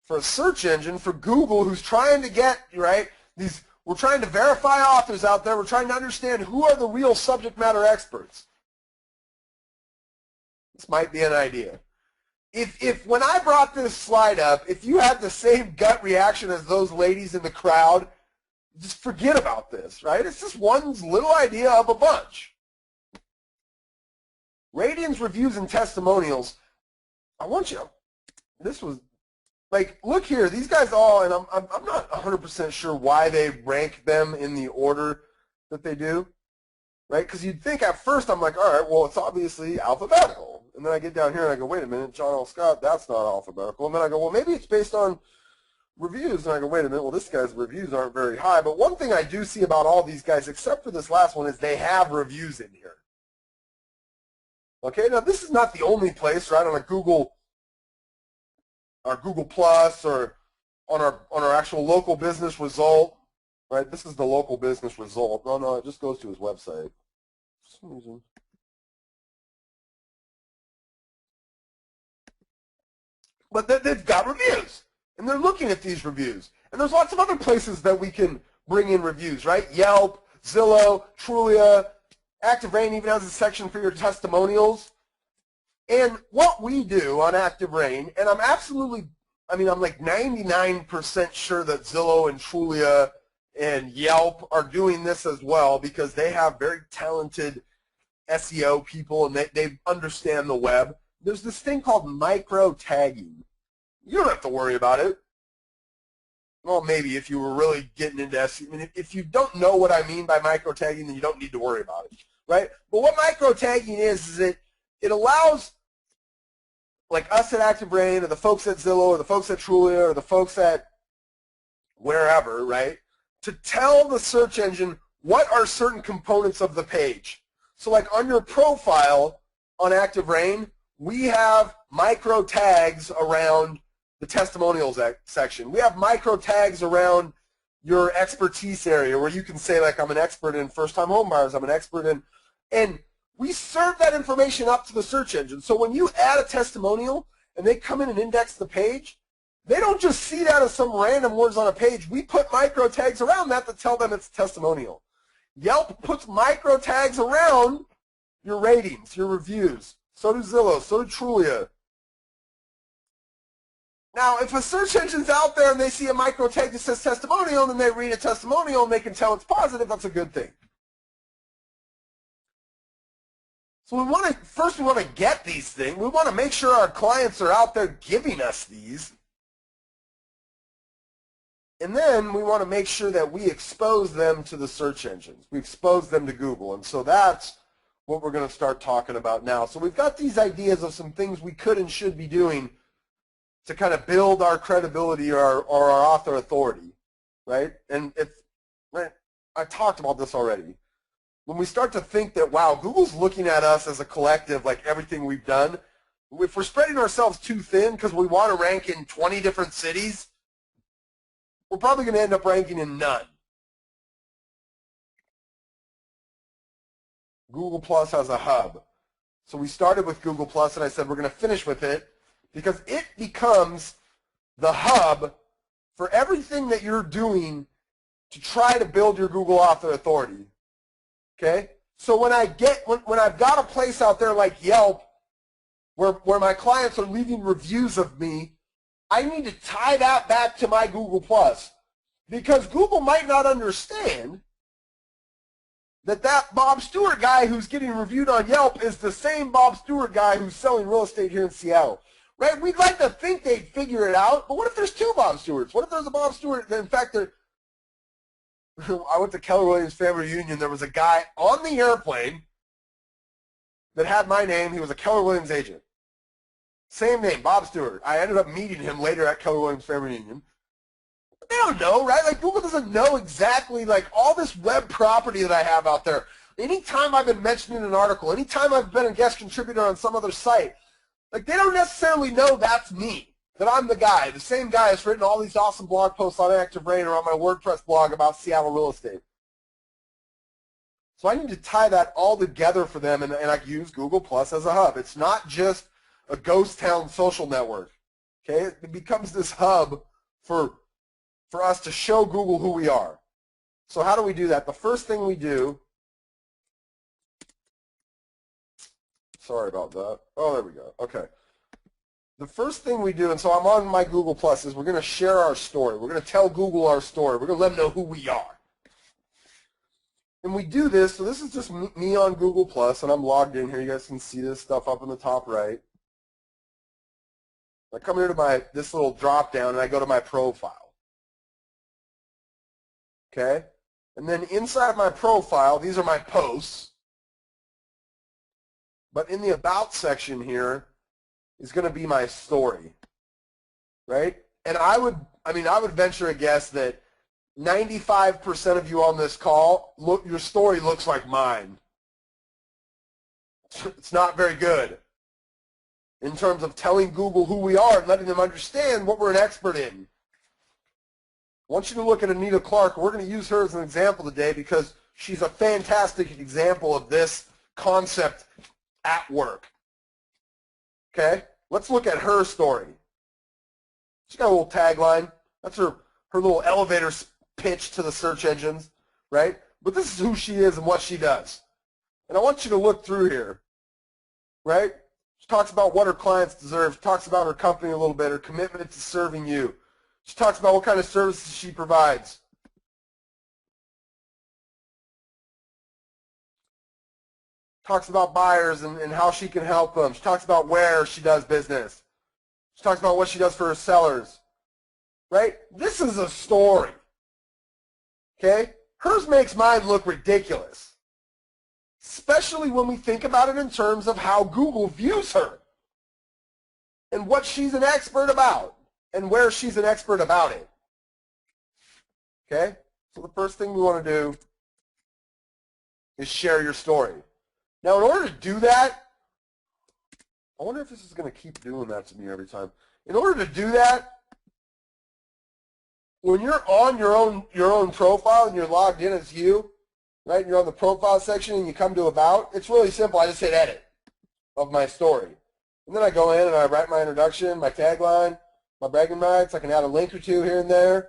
For a search engine, for Google, who's trying to get, right, these, we're trying to verify authors out there, we're trying to understand who are the real subject matter experts. This might be an idea. If when I brought this slide up, if you had the same gut reaction as those ladies in the crowd, just forget about this, right? It's just one little idea of a bunch. Ratings, reviews, and testimonials. I want you, this was, like, look here, these guys all, and I'm not 100% sure why they rank them in the order that they do, right? Because you'd think at first, I'm like, all right, well, it's obviously alphabetical. And then I get down here and I go, wait a minute, John L. Scott, that's not alphabetical. And then I go, well, maybe it's based on reviews. And I go, wait a minute, well, this guy's reviews aren't very high. But one thing I do see about all these guys, except for this last one, is they have reviews in here. Okay, now this is not the only place, right, on a Google, our Google Plus, or on our actual local business result, right? This is the local business result. No, it just goes to his website. For some reason. But they've got reviews, and they're looking at these reviews. And there's lots of other places that we can bring in reviews, right? Yelp, Zillow, Trulia, ActiveRain even has a section for your testimonials. And what we do on ActiveRain, and I'm like 99% sure that Zillow and Trulia and Yelp are doing this as well because they have very talented SEO people and they understand the web. There's this thing called micro-tagging. You don't have to worry about it. Well, maybe if you were really getting into SEO. I mean, if you don't know what I mean by micro-tagging, then you don't need to worry about it, right? But what micro-tagging is it allows, like us at ActiveRain or the folks at Zillow or the folks at Trulia or the folks at wherever, right, to tell the search engine what are certain components of the page. So like on your profile on ActiveRain, we have micro tags around the testimonials section. We have micro tags around your expertise area where you can say, like, I'm an expert in first-time home buyers, I'm an expert in, and we serve that information up to the search engine. So when you add a testimonial and they come in and index the page, they don't just see that as some random words on a page. We put micro tags around that to tell them it's a testimonial. Yelp puts micro tags around your ratings, your reviews. So do Zillow, so do Trulia. Now, if a search engine's out there and they see a micro tag that says testimonial, and then they read a testimonial and they can tell it's positive, that's a good thing. So first we want to get these things. We want to make sure our clients are out there giving us these. And then we want to make sure that we expose them to the search engines. We expose them to Google. And so that's what we're going to start talking about now. So we've got these ideas of some things we could and should be doing to kind of build our credibility or our author authority, right? And I talked about this already. When we start to think that, wow, Google's looking at us as a collective, like everything we've done, if we're spreading ourselves too thin because we want to rank in 20 different cities, we're probably going to end up ranking in none. Google Plus has a hub. So we started with Google Plus, and I said we're going to finish with it because it becomes the hub for everything that you're doing to try to build your Google author authority. Okay? So when I've got a place out there like Yelp where my clients are leaving reviews of me, I need to tie that back to my Google Plus, because Google might not understand that Bob Stewart guy who's getting reviewed on Yelp is the same Bob Stewart guy who's selling real estate here in Seattle. Right? We'd like to think they'd figure it out, but what if there's two Bob Stewarts? What if there's a Bob Stewart that, in fact, I went to Keller Williams family reunion. There was a guy on the airplane that had my name. He was a Keller Williams agent. Same name, Bob Stewart. I ended up meeting him later at Keller Williams family reunion. They don't know, right? Like, Google doesn't know exactly, like, all this web property that I have out there. Anytime I've been mentioned in an article, anytime I've been a guest contributor on some other site, like, they don't necessarily know that's me, that I'm the guy, the same guy that's written all these awesome blog posts on ActiveRain or on my WordPress blog about Seattle real estate. So I need to tie that all together for them, and I use Google Plus as a hub. It's not just a ghost town social network. Okay? It becomes this hub for us to show Google who we are. So how do we do that? The first thing we do, sorry about that. Oh, there we go. Okay. The first thing we do, and so I'm on my Google Plus, is we're going to share our story. We're going to tell Google our story. We're going to let them know who we are. And we do this, so this is just me on Google Plus, and I'm logged in here. You guys can see this stuff up in the top right. I come here to this little drop down, and I go to my profile. Okay? And then inside my profile, these are my posts. But in the About section here is going to be my story. Right? And I would venture a guess that 95% of you on this call, your story looks like mine. It's not very good in terms of telling Google who we are and letting them understand what we're an expert in. I want you to look at Anita Clark. We're going to use her as an example today because she's a fantastic example of this concept at work. Okay? Let's look at her story. She's got a little tagline. That's her little elevator pitch to the search engines, right? But this is who she is and what she does. And I want you to look through here, right? She talks about what her clients deserve. She talks about her company a little bit, her commitment to serving you. She talks about what kind of services she provides. Talks about buyers and how she can help them. She talks about where she does business. She talks about what she does for her sellers. Right? This is a story. Okay? Hers makes mine look ridiculous. Especially when we think about it in terms of how Google views her. and what she's an expert about and where she's an expert about it. Okay? So the first thing we want to do is share your story. Now, in order to do that, I wonder if this is going to keep doing that to me every time. In order to do that, when you're on your own profile and you're logged in as you, right, and you're on the profile section and you come to about, it's really simple. I just hit edit of my story. And then I go in and I write my introduction, my tagline, my bragging rights. I can add a link or two here and there.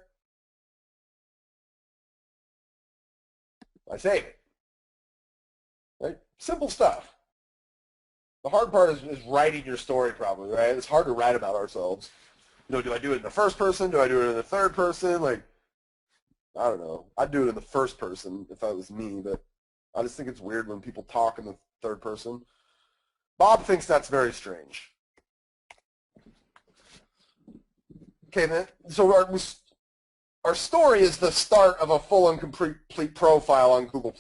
I save it. Right? Simple stuff. The hard part is writing your story probably, right? It's hard to write about ourselves. You know, do I do it in the first person? Do I do it in the third person? Like, I don't know. I'd do it in the first person if that was me, but I just think it's weird when people talk in the third person. Bob thinks that's very strange. Okay, then, so our story is the start of a full and complete profile on Google+.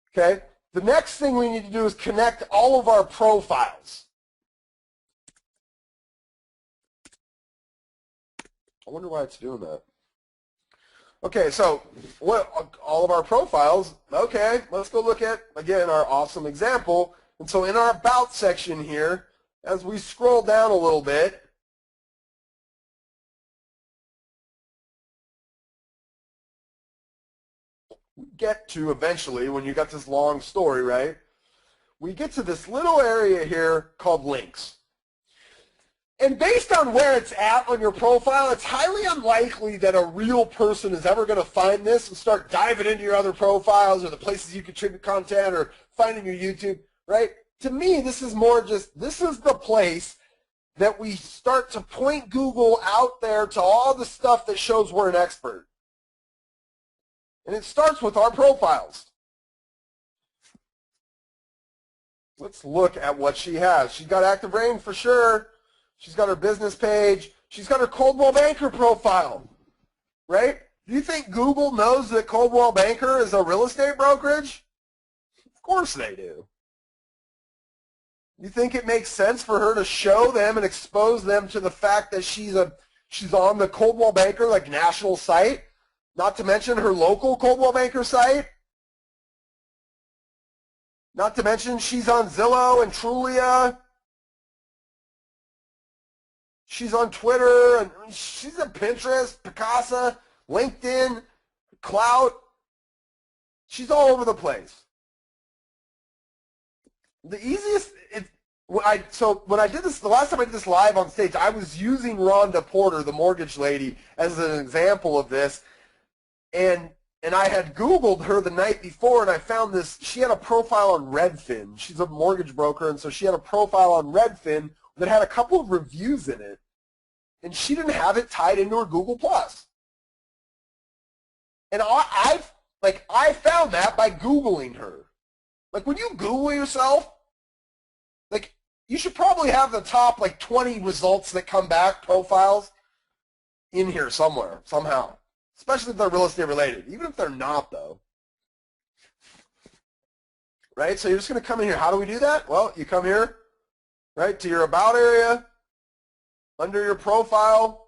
Okay? The next thing we need to do is connect all of our profiles. I wonder why it's doing that. Okay, so all of our profiles, okay, let's go look at, again, our awesome example. And so in our About section here, as we scroll down a little bit, we get to eventually, when you got this long story, right, we get to this little area here called links. And based on where it's at on your profile, it's highly unlikely that a real person is ever going to find this and start diving into your other profiles or the places you contribute content or finding your YouTube, right? To me, this is more just, this is the place that we start to point Google out there to all the stuff that shows we're an expert. And it starts with our profiles. Let's look at what she has. She's got ActiveRain for sure. She's got her business page. She's got her Coldwell Banker profile, right? Do you think Google knows that Coldwell Banker is a real estate brokerage? Of course they do. You think it makes sense for her to show them and expose them to the fact that she's on the Coldwell Banker, like, national site, not to mention her local Coldwell Banker site? Not to mention she's on Zillow and Trulia. She's on Twitter, and she's on Pinterest, Picasa, LinkedIn, Clout. She's all over the place. The easiest, so when I did this, the last time I did this live on stage, I was using Rhonda Porter, the mortgage lady, as an example of this, and I had Googled her the night before, and I found this. She had a profile on Redfin. She's a mortgage broker, and so she had a profile on Redfin that had a couple of reviews in it, and she didn't have it tied into her Google+. And I found that by Googling her. Like, when you Google yourself, like, you should probably have the top, like, 20 results that come back, profiles, in here somewhere, somehow. Especially if they're real estate related. Even if they're not, though. Right? So you're just going to come in here. How do we do that? Well, you come here, right, to your About area, under your profile.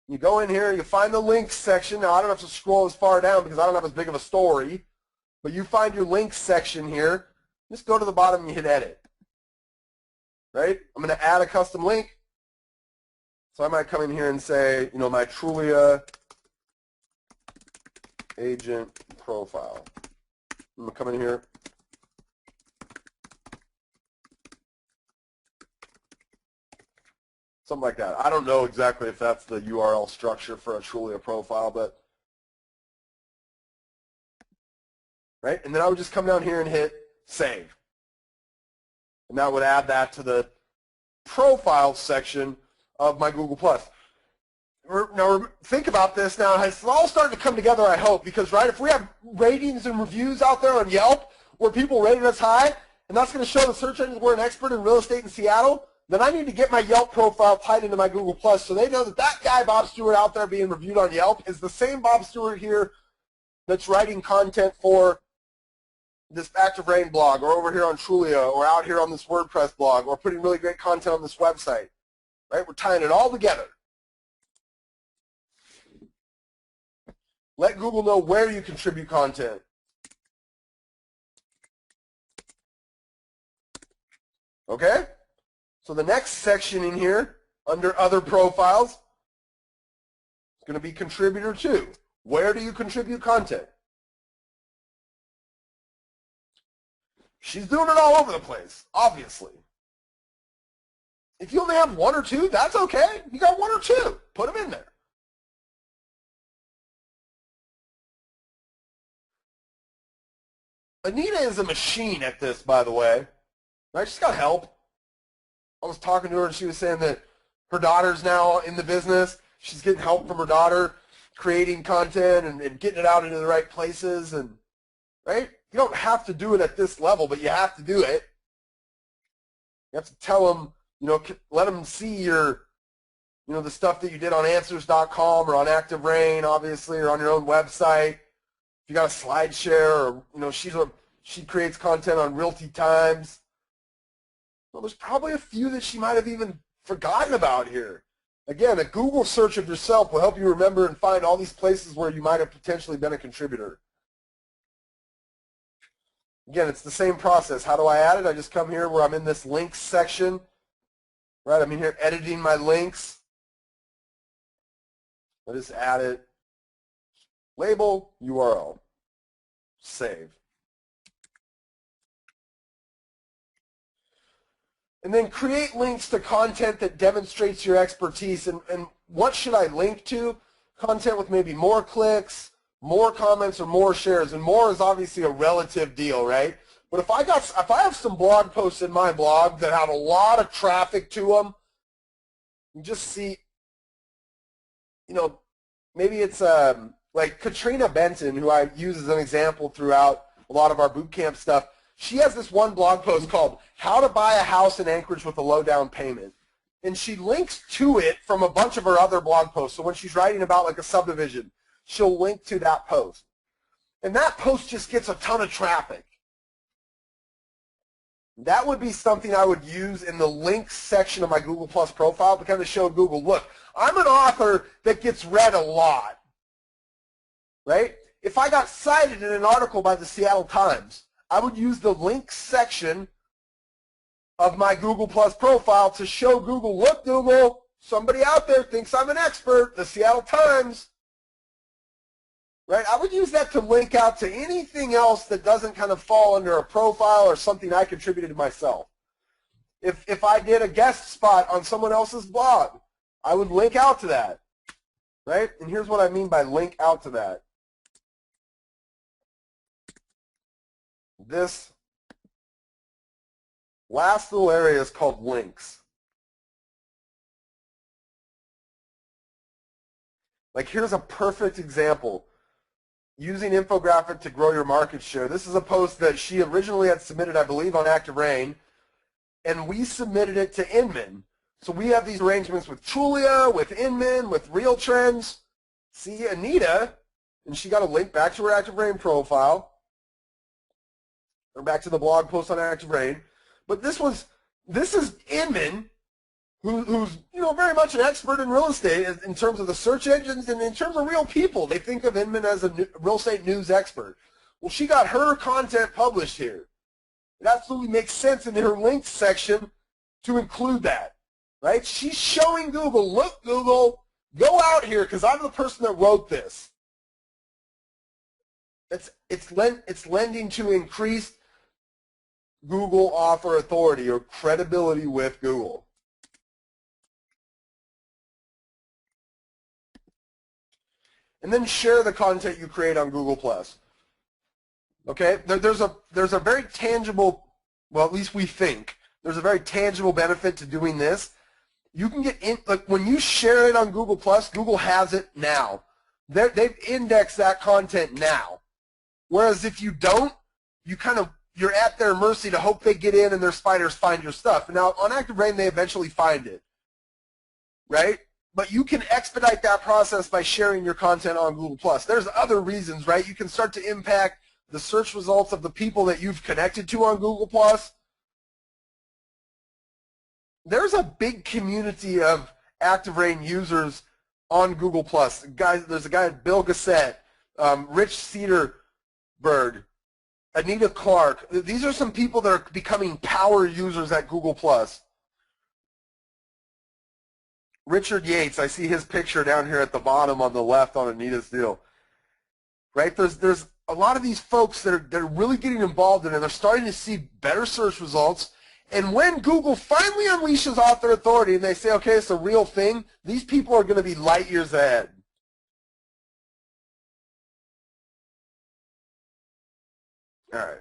You go in here, you find the links section. Now, I don't have to scroll as far down because I don't have as big of a story. But you find your links section here. Just go to the bottom and you hit edit. Right? I'm going to add a custom link. So I might come in here and say, you know, my Trulia agent profile. I'm going to come in here. Something like that. I don't know exactly if that's the URL structure for a Trulia profile, but right? And then I would just come down here and hit save. And that would add that to the profile section of my Google+. Now, think about this now. It's all starting to come together, I hope, because, right, if we have ratings and reviews out there on Yelp where people rated us high, and that's going to show the search engines we're an expert in real estate in Seattle, then I need to get my Yelp profile tied into my Google+, so they know that that guy, Bob Stewart, out there being reviewed on Yelp is the same Bob Stewart here that's writing content for this ActiveRain blog, or over here on Trulia, or out here on this WordPress blog, or putting really great content on this website, right? We're tying it all together. Let Google know where you contribute content. Okay? So the next section in here, under Other Profiles, is going to be Contributor 2. Where do you contribute content? She's doing it all over the place, obviously. If you only have 1 or 2, that's okay. You got 1 or 2. Put them in there. Anita is a machine at this, by the way. Right? She's got help. I was talking to her, and she was saying that her daughter's now in the business. She's getting help from her daughter, creating content and getting it out into the right places. And right? You don't have to do it at this level, but you have to do it. You have to tell them, you know, let them see your, you know, the stuff that you did on Answers.com or on ActiveRain, obviously, or on your own website. If you got a SlideShare, or, you know, she creates content on Realty Times. Well, there's probably a few that she might have even forgotten about here. Again, a Google search of yourself will help you remember and find all these places where you might have potentially been a contributor. Again, it's the same process. How do I add it? I just come here where I'm in this links section. Right, I'm in here editing my links. I just add it. Label, URL. Save. And then create links to content that demonstrates your expertise. And what should I link to? Content with maybe more clicks, more comments, or more shares. And more is obviously a relative deal, right? But if I have some blog posts in my blog that have a lot of traffic to them, you just see, you know, maybe it's like Katrina Benton, who I use as an example throughout a lot of our boot camp stuff. She has this one blog post called How to Buy a House in Anchorage with a Low Down Payment. And she links to it from a bunch of her other blog posts. So when she's writing about like a subdivision, she'll link to that post. And that post just gets a ton of traffic. That would be something I would use in the links section of my Google Plus profile to kind of show Google, look, I'm an author that gets read a lot. Right? If I got cited in an article by the Seattle Times, I would use the links section of my Google Plus profile to show Google, look, Google, somebody out there thinks I'm an expert, the Seattle Times. Right? I would use that to link out to anything else that doesn't kind of fall under a profile or something I contributed myself. If I did a guest spot on someone else's blog, I would link out to that. Right? And here's what I mean by link out to that. This last little area is called links. Like here's a perfect example. Using infographic to grow your market share. This is a post that she originally had submitted, I believe, on ActiveRain, and we submitted it to Inman. So we have these arrangements with Trulia, with Inman, with Real Trends. See, Anita, and she got a link back to her ActiveRain profile, or back to the blog post on ActiveRain. But this is Inman, who's very much an expert in real estate in terms of the search engines and in terms of real people. They think of Inman as a real estate news expert. Well, she got her content published here. It absolutely makes sense in her links section to include that, right? She's showing Google, look, Google, go out here because I'm the person that wrote this. It's lending to increased Google author authority or credibility with Google. And then share the content you create on Google+. Okay, there's a very tangible, well, at least we think, there's a very tangible benefit to doing this. You can get in, like when you share it on Google+, Google has it now. They've indexed that content now. Whereas if you don't, you're at their mercy to hope they get in and their spiders find your stuff. Now on ActiveRain, they eventually find it, right? But you can expedite that process by sharing your content on Google+. There's other reasons, right? You can start to impact the search results of the people that you've connected to on Google+, there's a big community of ActiveRain users on Google+. There's a guy, Bill Gassett, Rich Cedarberg, Anita Clark. These are some people that are becoming power users at Google+. Richard Yates, I see his picture down here at the bottom on the left on Anita's deal. Right? There's a lot of these folks that are really getting involved in it. They're starting to see better search results. And when Google finally unleashes author authority and they say, okay, it's a real thing, these people are going to be light years ahead. All right.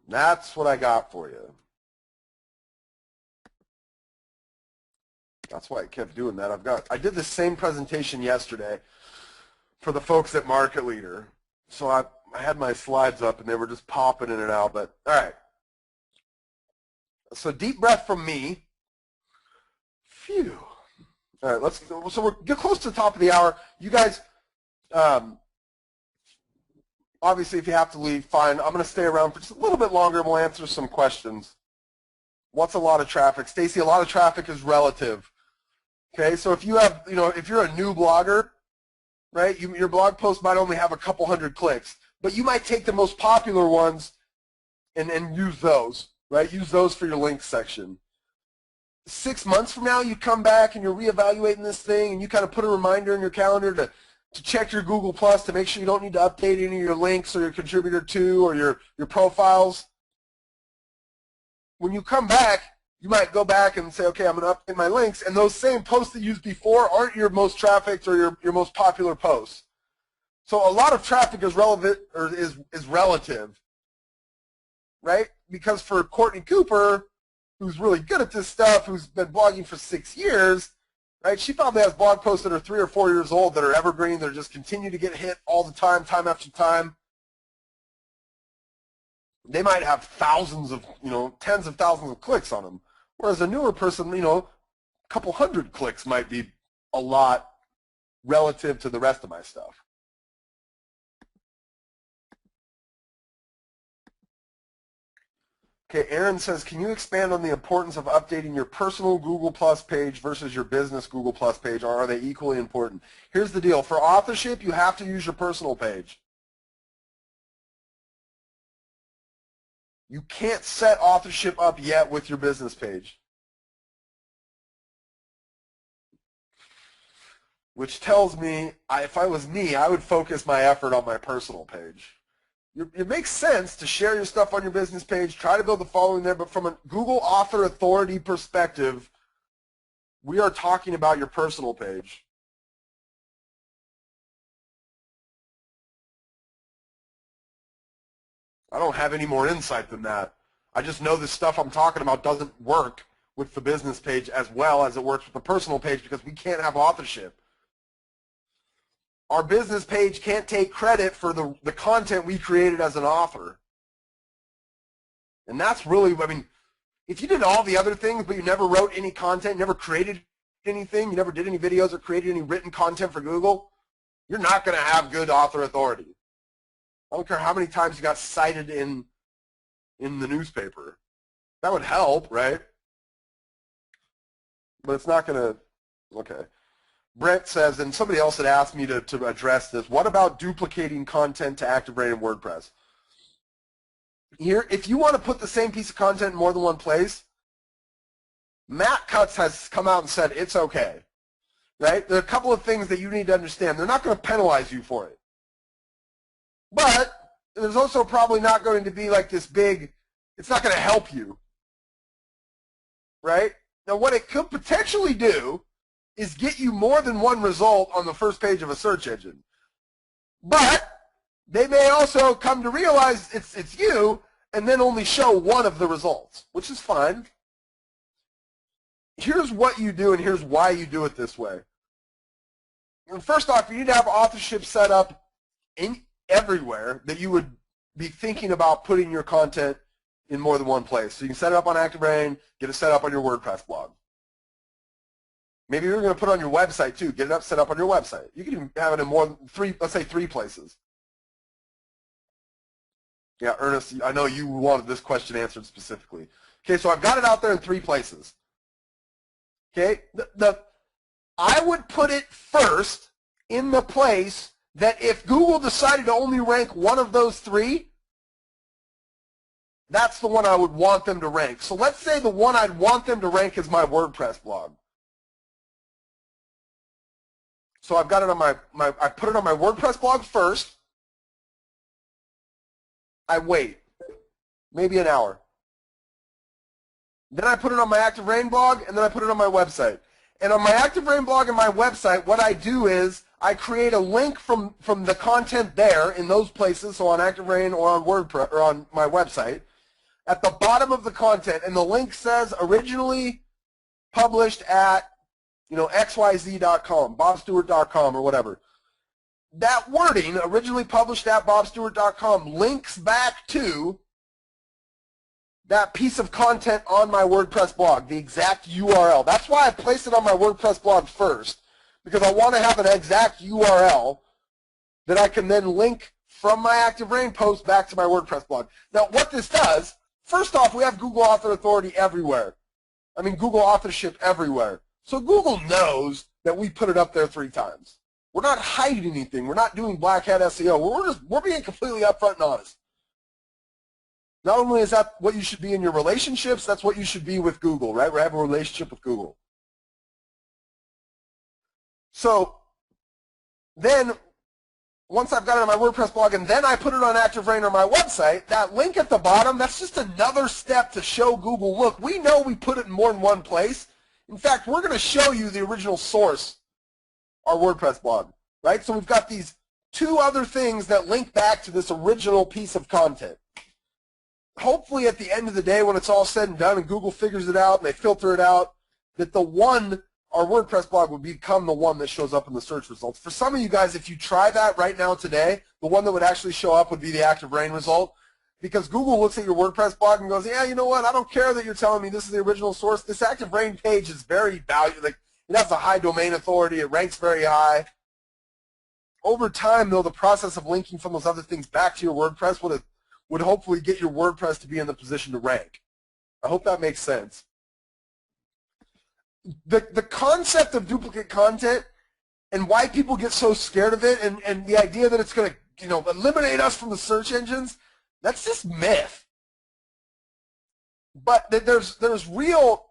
That's what I got for you. That's why I kept doing that. I did the same presentation yesterday for the folks at Market Leader. So I had my slides up and they were just popping in and out. But all right. So deep breath from me. Phew. All right, so we're get close to the top of the hour. You guys, obviously if you have to leave, fine. I'm going to stay around for just a little bit longer and we'll answer some questions. What's a lot of traffic? Stacy, a lot of traffic is relative. Okay, so if you have, if you're a new blogger, right, your blog post might only have a couple hundred clicks, but you might take the most popular ones and use those, right? Use those for your links section. 6 months from now, you come back and you're reevaluating this thing and you kind of put a reminder in your calendar to check your Google Plus to make sure you don't need to update any of your links or your contributor to or your profiles. When you come back, you might go back and say, okay, I'm going to update my links, and those same posts that you used before aren't your most trafficked or your most popular posts. So a lot of traffic is relevant or is relative, right? Because for Courtney Cooper, who's really good at this stuff, who's been blogging for 6 years, right? She probably has blog posts that are 3 or 4 years old that are evergreen, that just continue to get hit all the time after time. They might have thousands of, tens of thousands of clicks on them. Whereas a newer person, a couple hundred clicks might be a lot relative to the rest of my stuff. Okay, Aaron says, can you expand on the importance of updating your personal Google Plus page versus your business Google Plus page, or are they equally important? Here's the deal. For authorship, you have to use your personal page. You can't set authorship up yet with your business page. Which tells me, if I was me, I would focus my effort on my personal page. It makes sense to share your stuff on your business page, try to build the following there, but from a Google Author Authority perspective, we are talking about your personal page. I don't have any more insight than that. I just know this stuff I'm talking about doesn't work with the business page as well as it works with the personal page because we can't have authorship. Our business page can't take credit for the content we created as an author. And that's really, if you did all the other things but you never wrote any content, never created anything, you never did any videos or created any written content for Google, you're not going to have good author authority. I don't care how many times you got cited in the newspaper. That would help, right? But it's not going to, okay. Brent says, and somebody else had asked me to address this, what about duplicating content to ActiveRain and WordPress? Here, if you want to put the same piece of content in more than one place, Matt Cutts has come out and said it's okay, right? There are a couple of things that you need to understand. They're not going to penalize you for it. But there's also probably not going to be like this big, it's not going to help you, right? Now, what it could potentially do is get you more than one result on the first page of a search engine. But they may also come to realize it's you and then only show one of the results, which is fine. Here's what you do and here's why you do it this way. And first off, you need to have authorship set up everywhere that you would be thinking about putting your content in more than one place. So you can set it up on ActiveRain, get it set up on your WordPress blog. Maybe you're going to put it on your website too. Get it set up on your website. You can even have it in more than let's say three places. Yeah, Ernest, I know you wanted this question answered specifically. Okay, so I've got it out there in 3 places. Okay, I would put it first in the place that if Google decided to only rank one of those 3, that's the one I would want them to rank. So let's say the one I'd want them to rank is my WordPress blog. So I've got it on I put it on my WordPress blog first. I wait, maybe an hour. Then I put it on my ActiveRain blog, and then I put it on my website. And on my ActiveRain blog and my website, what I do is I create a link from the content there in those places, so on ActiveRain or on WordPress or on my website, at the bottom of the content, and the link says originally published at xyz.com, bobstewart.com or whatever. That wording, originally published at bobstewart.com, links back to that piece of content on my WordPress blog, the exact URL. That's why I placed it on my WordPress blog first, because I want to have an exact URL that I can then link from my ActiveRain post back to my WordPress blog. Now, what this does, first off, we have Google Author Authority everywhere. I mean, Google Authorship everywhere. So Google knows that we put it up there 3 times. We're not hiding anything. We're not doing black hat SEO. We're being completely upfront and honest. Not only is that what you should be in your relationships, that's what you should be with Google, right? We have a relationship with Google. So then, once I've got it on my WordPress blog and then I put it on ActiveRain or my website, that link at the bottom, that's just another step to show Google, look, we know we put it in more than one place. In fact, we're going to show you the original source, our WordPress blog, right? So we've got these 2 other things that link back to this original piece of content. Hopefully at the end of the day, when it's all said and done and Google figures it out and they filter it out, that the one, our WordPress blog, will become the one that shows up in the search results. For some of you guys, if you try that right now today, the one that would actually show up would be the ActiveRain result, because Google looks at your WordPress blog and goes, yeah, you know what, I don't care that you're telling me this is the original source. This ActiveRain page is very valuable. Like, it has a high domain authority. It ranks very high. Over time, though, the process of linking from those other things back to your WordPress would hopefully get your WordPress to be in the position to rank. I hope that makes sense. The concept of duplicate content and why people get so scared of it, and the idea that it's going to eliminate us from the search engines, that's just myth. But there's real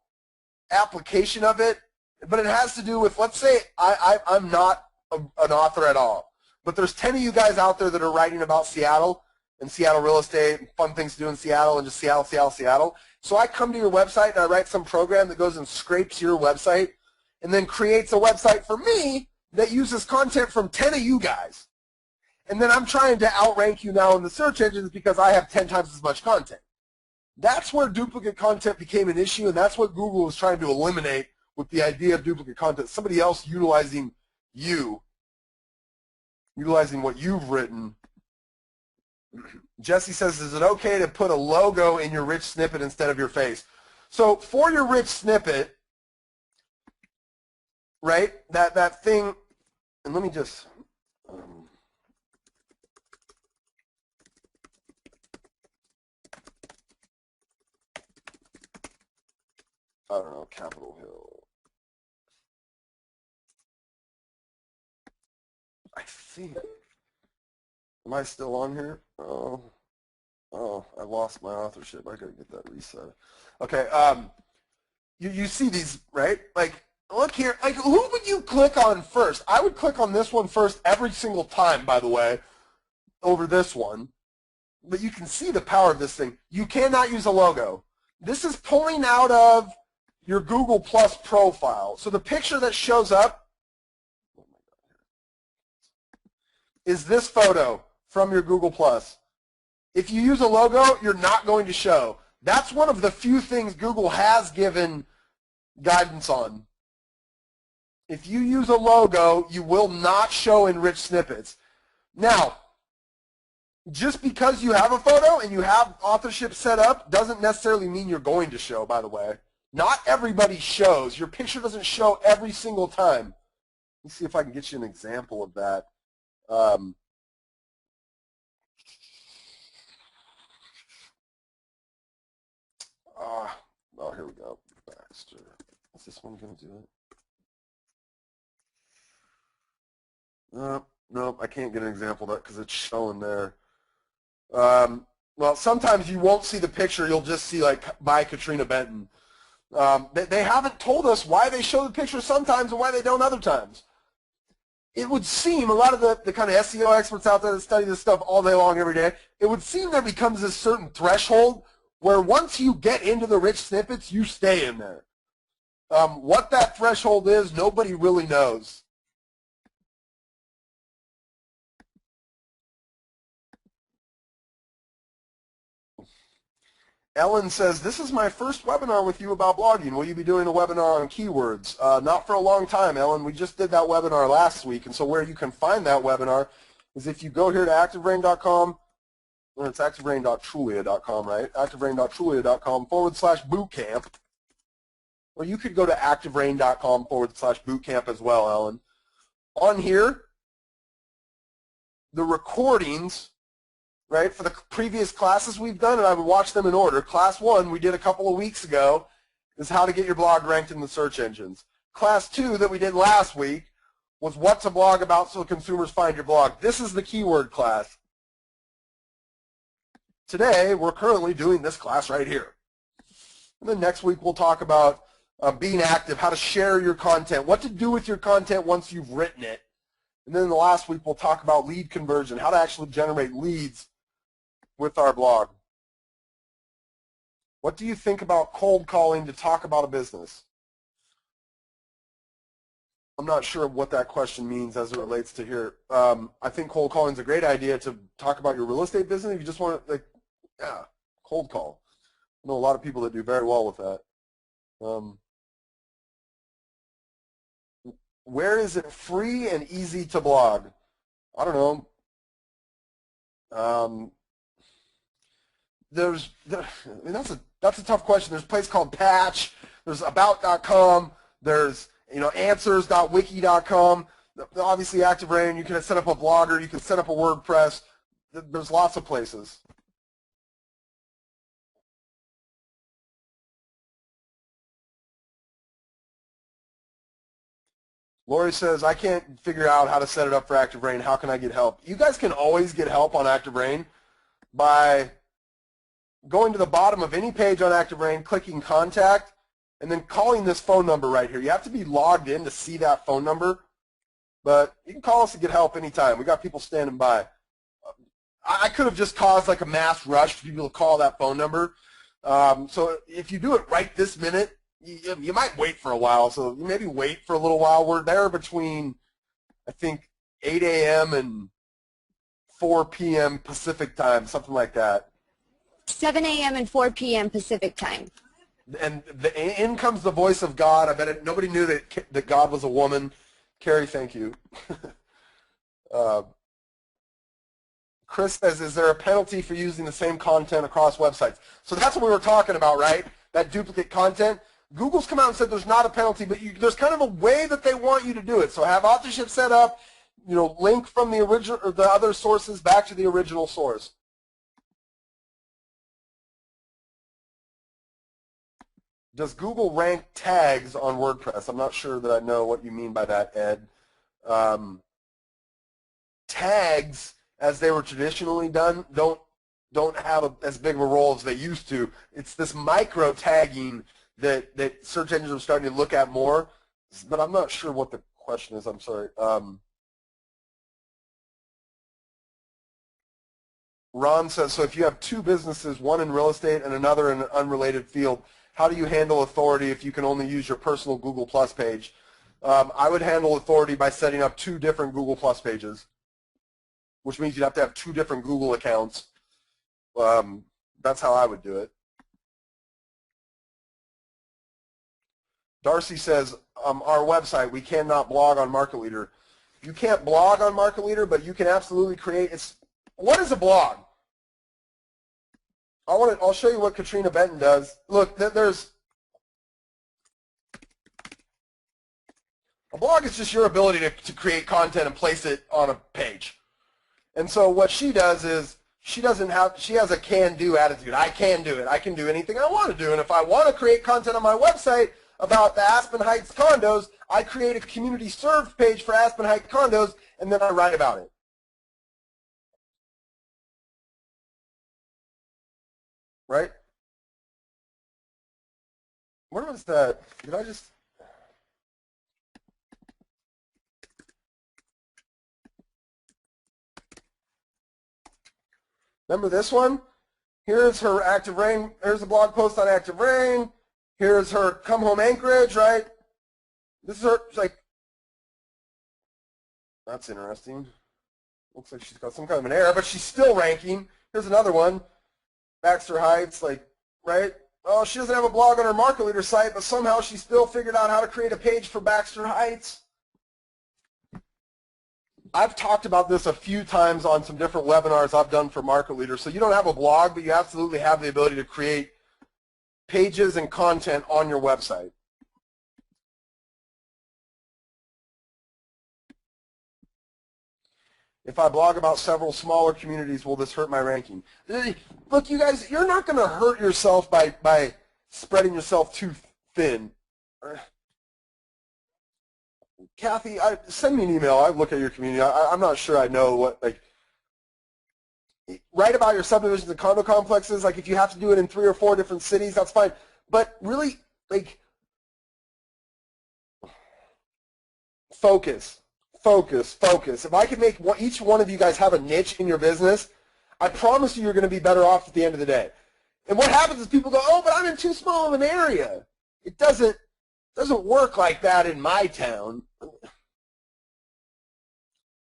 application of it, but it has to do with, let's say I'm not an author at all, but there's 10 of you guys out there that are writing about Seattle and Seattle real estate, and fun things to do in Seattle, and just Seattle, Seattle, Seattle. So I come to your website and I write some program that goes and scrapes your website and then creates a website for me that uses content from 10 of you guys. And then I'm trying to outrank you now in the search engines because I have 10 times as much content. That's where duplicate content became an issue, and that's what Google was trying to eliminate with the idea of duplicate content. Somebody else utilizing what you've written. Jesse says, is it okay to put a logo in your rich snippet instead of your face? So for your rich snippet, right, that thing, and let me just, I don't know, Capitol Hill. I think, am I still on here? Oh, I lost my authorship. I gotta get that reset. Okay, you see these, right? Like, look here. Like, who would you click on first? I would click on this one first every single time, by the way, over this one. But you can see the power of this thing. You cannot use a logo. This is pulling out of your Google Plus profile. So the picture that shows up is this photo from your Google Plus. If you use a logo, you're not going to show. That's one of the few things Google has given guidance on. If you use a logo, you will not show in rich snippets. Now, just because you have a photo and you have authorship set up doesn't necessarily mean you're going to show, by the way. Not everybody shows. Your picture doesn't show every single time. Let me see if I can get you an example of that. Oh, here we go. Baxter. Is this one going to do it? Nope, I can't get an example of that because it's showing there. Well, sometimes you won't see the picture. You'll just see, like, by Katrina Benton. They haven't told us why they show the picture sometimes and why they don't other times. It would seem, a lot of the kind of SEO experts out there that study this stuff all day long, every day, it would seem there becomes this certain threshold where once you get into the rich snippets, you stay in there. What that threshold is, nobody really knows. Ellen says, this is my first webinar with you about blogging. Will you be doing a webinar on keywords? Not for a long time, Ellen. We just did that webinar last week, and so where you can find that webinar is if you go here to ActiveRain.com, or it's ActiveRain.trulia.com, right? ActiveRain.trulia.com/bootcamp, or you could go to ActiveRain.com/bootcamp as well, Ellen. On here, the recordings, right, for the previous classes we've done, and I would watch them in order. Class 1 we did a couple of weeks ago is how to get your blog ranked in the search engines. Class 2 that we did last week was what to blog about so consumers find your blog. This is the keyword class. Today we're currently doing this class right here. And then next week we'll talk about being active, how to share your content, what to do with your content once you've written it. And then the last week we'll talk about lead conversion, how to actually generate leads with our blog. What do you think about cold calling to talk about a business? I'm not sure what that question means as it relates to here. I think cold calling is a great idea to talk about your real estate business. If you just want to, like, yeah, cold call. I know a lot of people that do very well with that. Where is it free and easy to blog? I don't know. I mean, that's a tough question. There's a place called Patch. There's about.com. There's, you know, answers.wiki.com. Obviously, ActiveRain. You can set up a blogger. You can set up a WordPress. There's lots of places. Lori says, I can't figure out how to set it up for ActiveRain. How can I get help? You guys can always get help on ActiveRain by going to the bottom of any page on ActiveRain, clicking Contact, and then calling this phone number right here. You have to be logged in to see that phone number, but you can call us to get help anytime. We got people standing by. I could have just caused like a mass rush for people to call that phone number. So if you do it right this minute, you might wait for a while, so you maybe wait for a little while. We're there between, I think, 8 a.m. and 4 p.m. Pacific time, something like that. 7 a.m. and 4 p.m. Pacific time. And in comes the voice of God. I bet nobody knew that God was a woman. Carrie, thank you. Chris says, is there a penalty for using the same content across websites? So that's what we were talking about, right? That duplicate content. Google's come out and said there's not a penalty, but there's kind of a way that they want you to do it. So have authorship set up, you know, link from the original or the other sources back to the original source. Does Google rank tags on WordPress? I'm not sure that I know what you mean by that, Ed. Tags, as they were traditionally done, don't have as big of a role as they used to. It's this micro tagging that search engines are starting to look at more, but I'm not sure what the question is. I'm sorry. Ron says, so if you have two businesses, one in real estate and another in an unrelated field, how do you handle authority if you can only use your personal Google Plus page? I would handle authority by setting up 2 different Google Plus pages, which means you'd have to have 2 different Google accounts. That's how I would do it. Darcy says, our website, we cannot blog on Market Leader. You can't blog on Market Leader, but you can absolutely create. What is a blog? I'll show you what Katrina Benton does. Look, there's a blog is just your ability to create content and place it on a page. And so what she does is she has a can-do attitude. I can do it. I can do anything I want to do. And if I want to create content on my website about the Aspen Heights condos, I create a community served page for Aspen Heights condos, and then I write about it. Right? Where was that? Did I just... Remember this one? Here's her ActiveRain. Here's a blog post on ActiveRain. Here's her Come Home Anchorage, right? This is her, like, that's interesting. Looks like she's got some kind of an error, but she's still ranking. Here's another one. Baxter Heights, like, right? Oh, she doesn't have a blog on her market leader site, but somehow she still figured out how to create a page for Baxter Heights. I've talked about this a few times on some different webinars I've done for market leaders. So you don't have a blog, but you absolutely have the ability to create pages and content on your website. If I blog about several smaller communities, will this hurt my ranking? Look, you guys, you're not going to hurt yourself by spreading yourself too thin. Kathy, send me an email. I look at your community. I'm not sure I know what, like, write about your subdivisions and condo complexes. Like, if you have to do it in 3 or 4 different cities, that's fine. But really, like, focus. If I could make each one of you guys have a niche in your business, I promise you're going to be better off at the end of the day. And what happens is people go, oh, but I'm in too small of an area. It doesn't work like that in my town.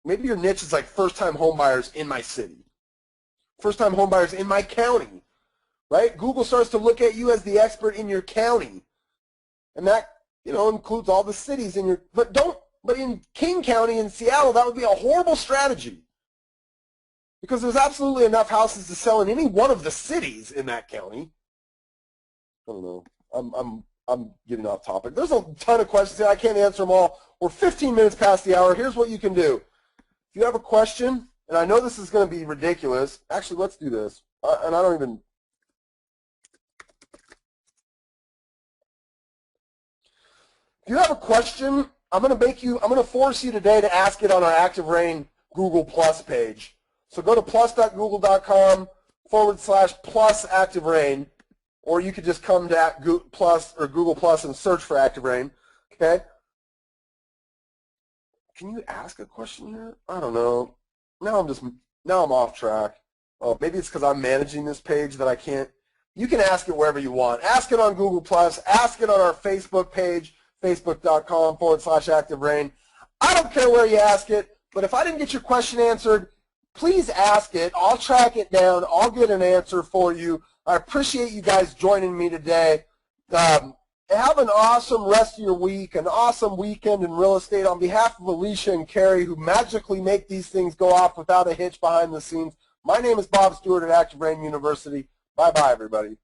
Maybe your niche is like first-time homebuyers in my city, first-time homebuyers in my county, right? Google starts to look at you as the expert in your county, and that, you know, includes all the cities in your. But in King County in Seattle, that would be a horrible strategy, because there's absolutely enough houses to sell in any one of the cities in that county. I don't know. I'm getting off topic. There's a ton of questions here. I can't answer them all. We're 15 minutes past the hour. Here's what you can do. If you have a question, and I know this is going to be ridiculous. Actually, let's do this. And I don't even. If you have a question, I'm going to force you today to ask it on our ActiveRain Google Plus page. So go to plus.google.com/plus ActiveRain. Or you could just come to Google Plus and search for ActiveRain. Okay? Can you ask a question here? I don't know. Now I'm off track. Oh, maybe it's because I'm managing this page that I can't. You can ask it wherever you want. Ask it on Google Plus. Ask it on our Facebook page, facebook.com/ActiveRain. I don't care where you ask it, but if I didn't get your question answered, please ask it. I'll track it down. I'll get an answer for you. I appreciate you guys joining me today. Have an awesome rest of your week, an awesome weekend in real estate. On behalf of Alicia and Carrie, who magically make these things go off without a hitch behind the scenes, my name is Bob Stewart at ActiveRain University. Bye-bye, everybody.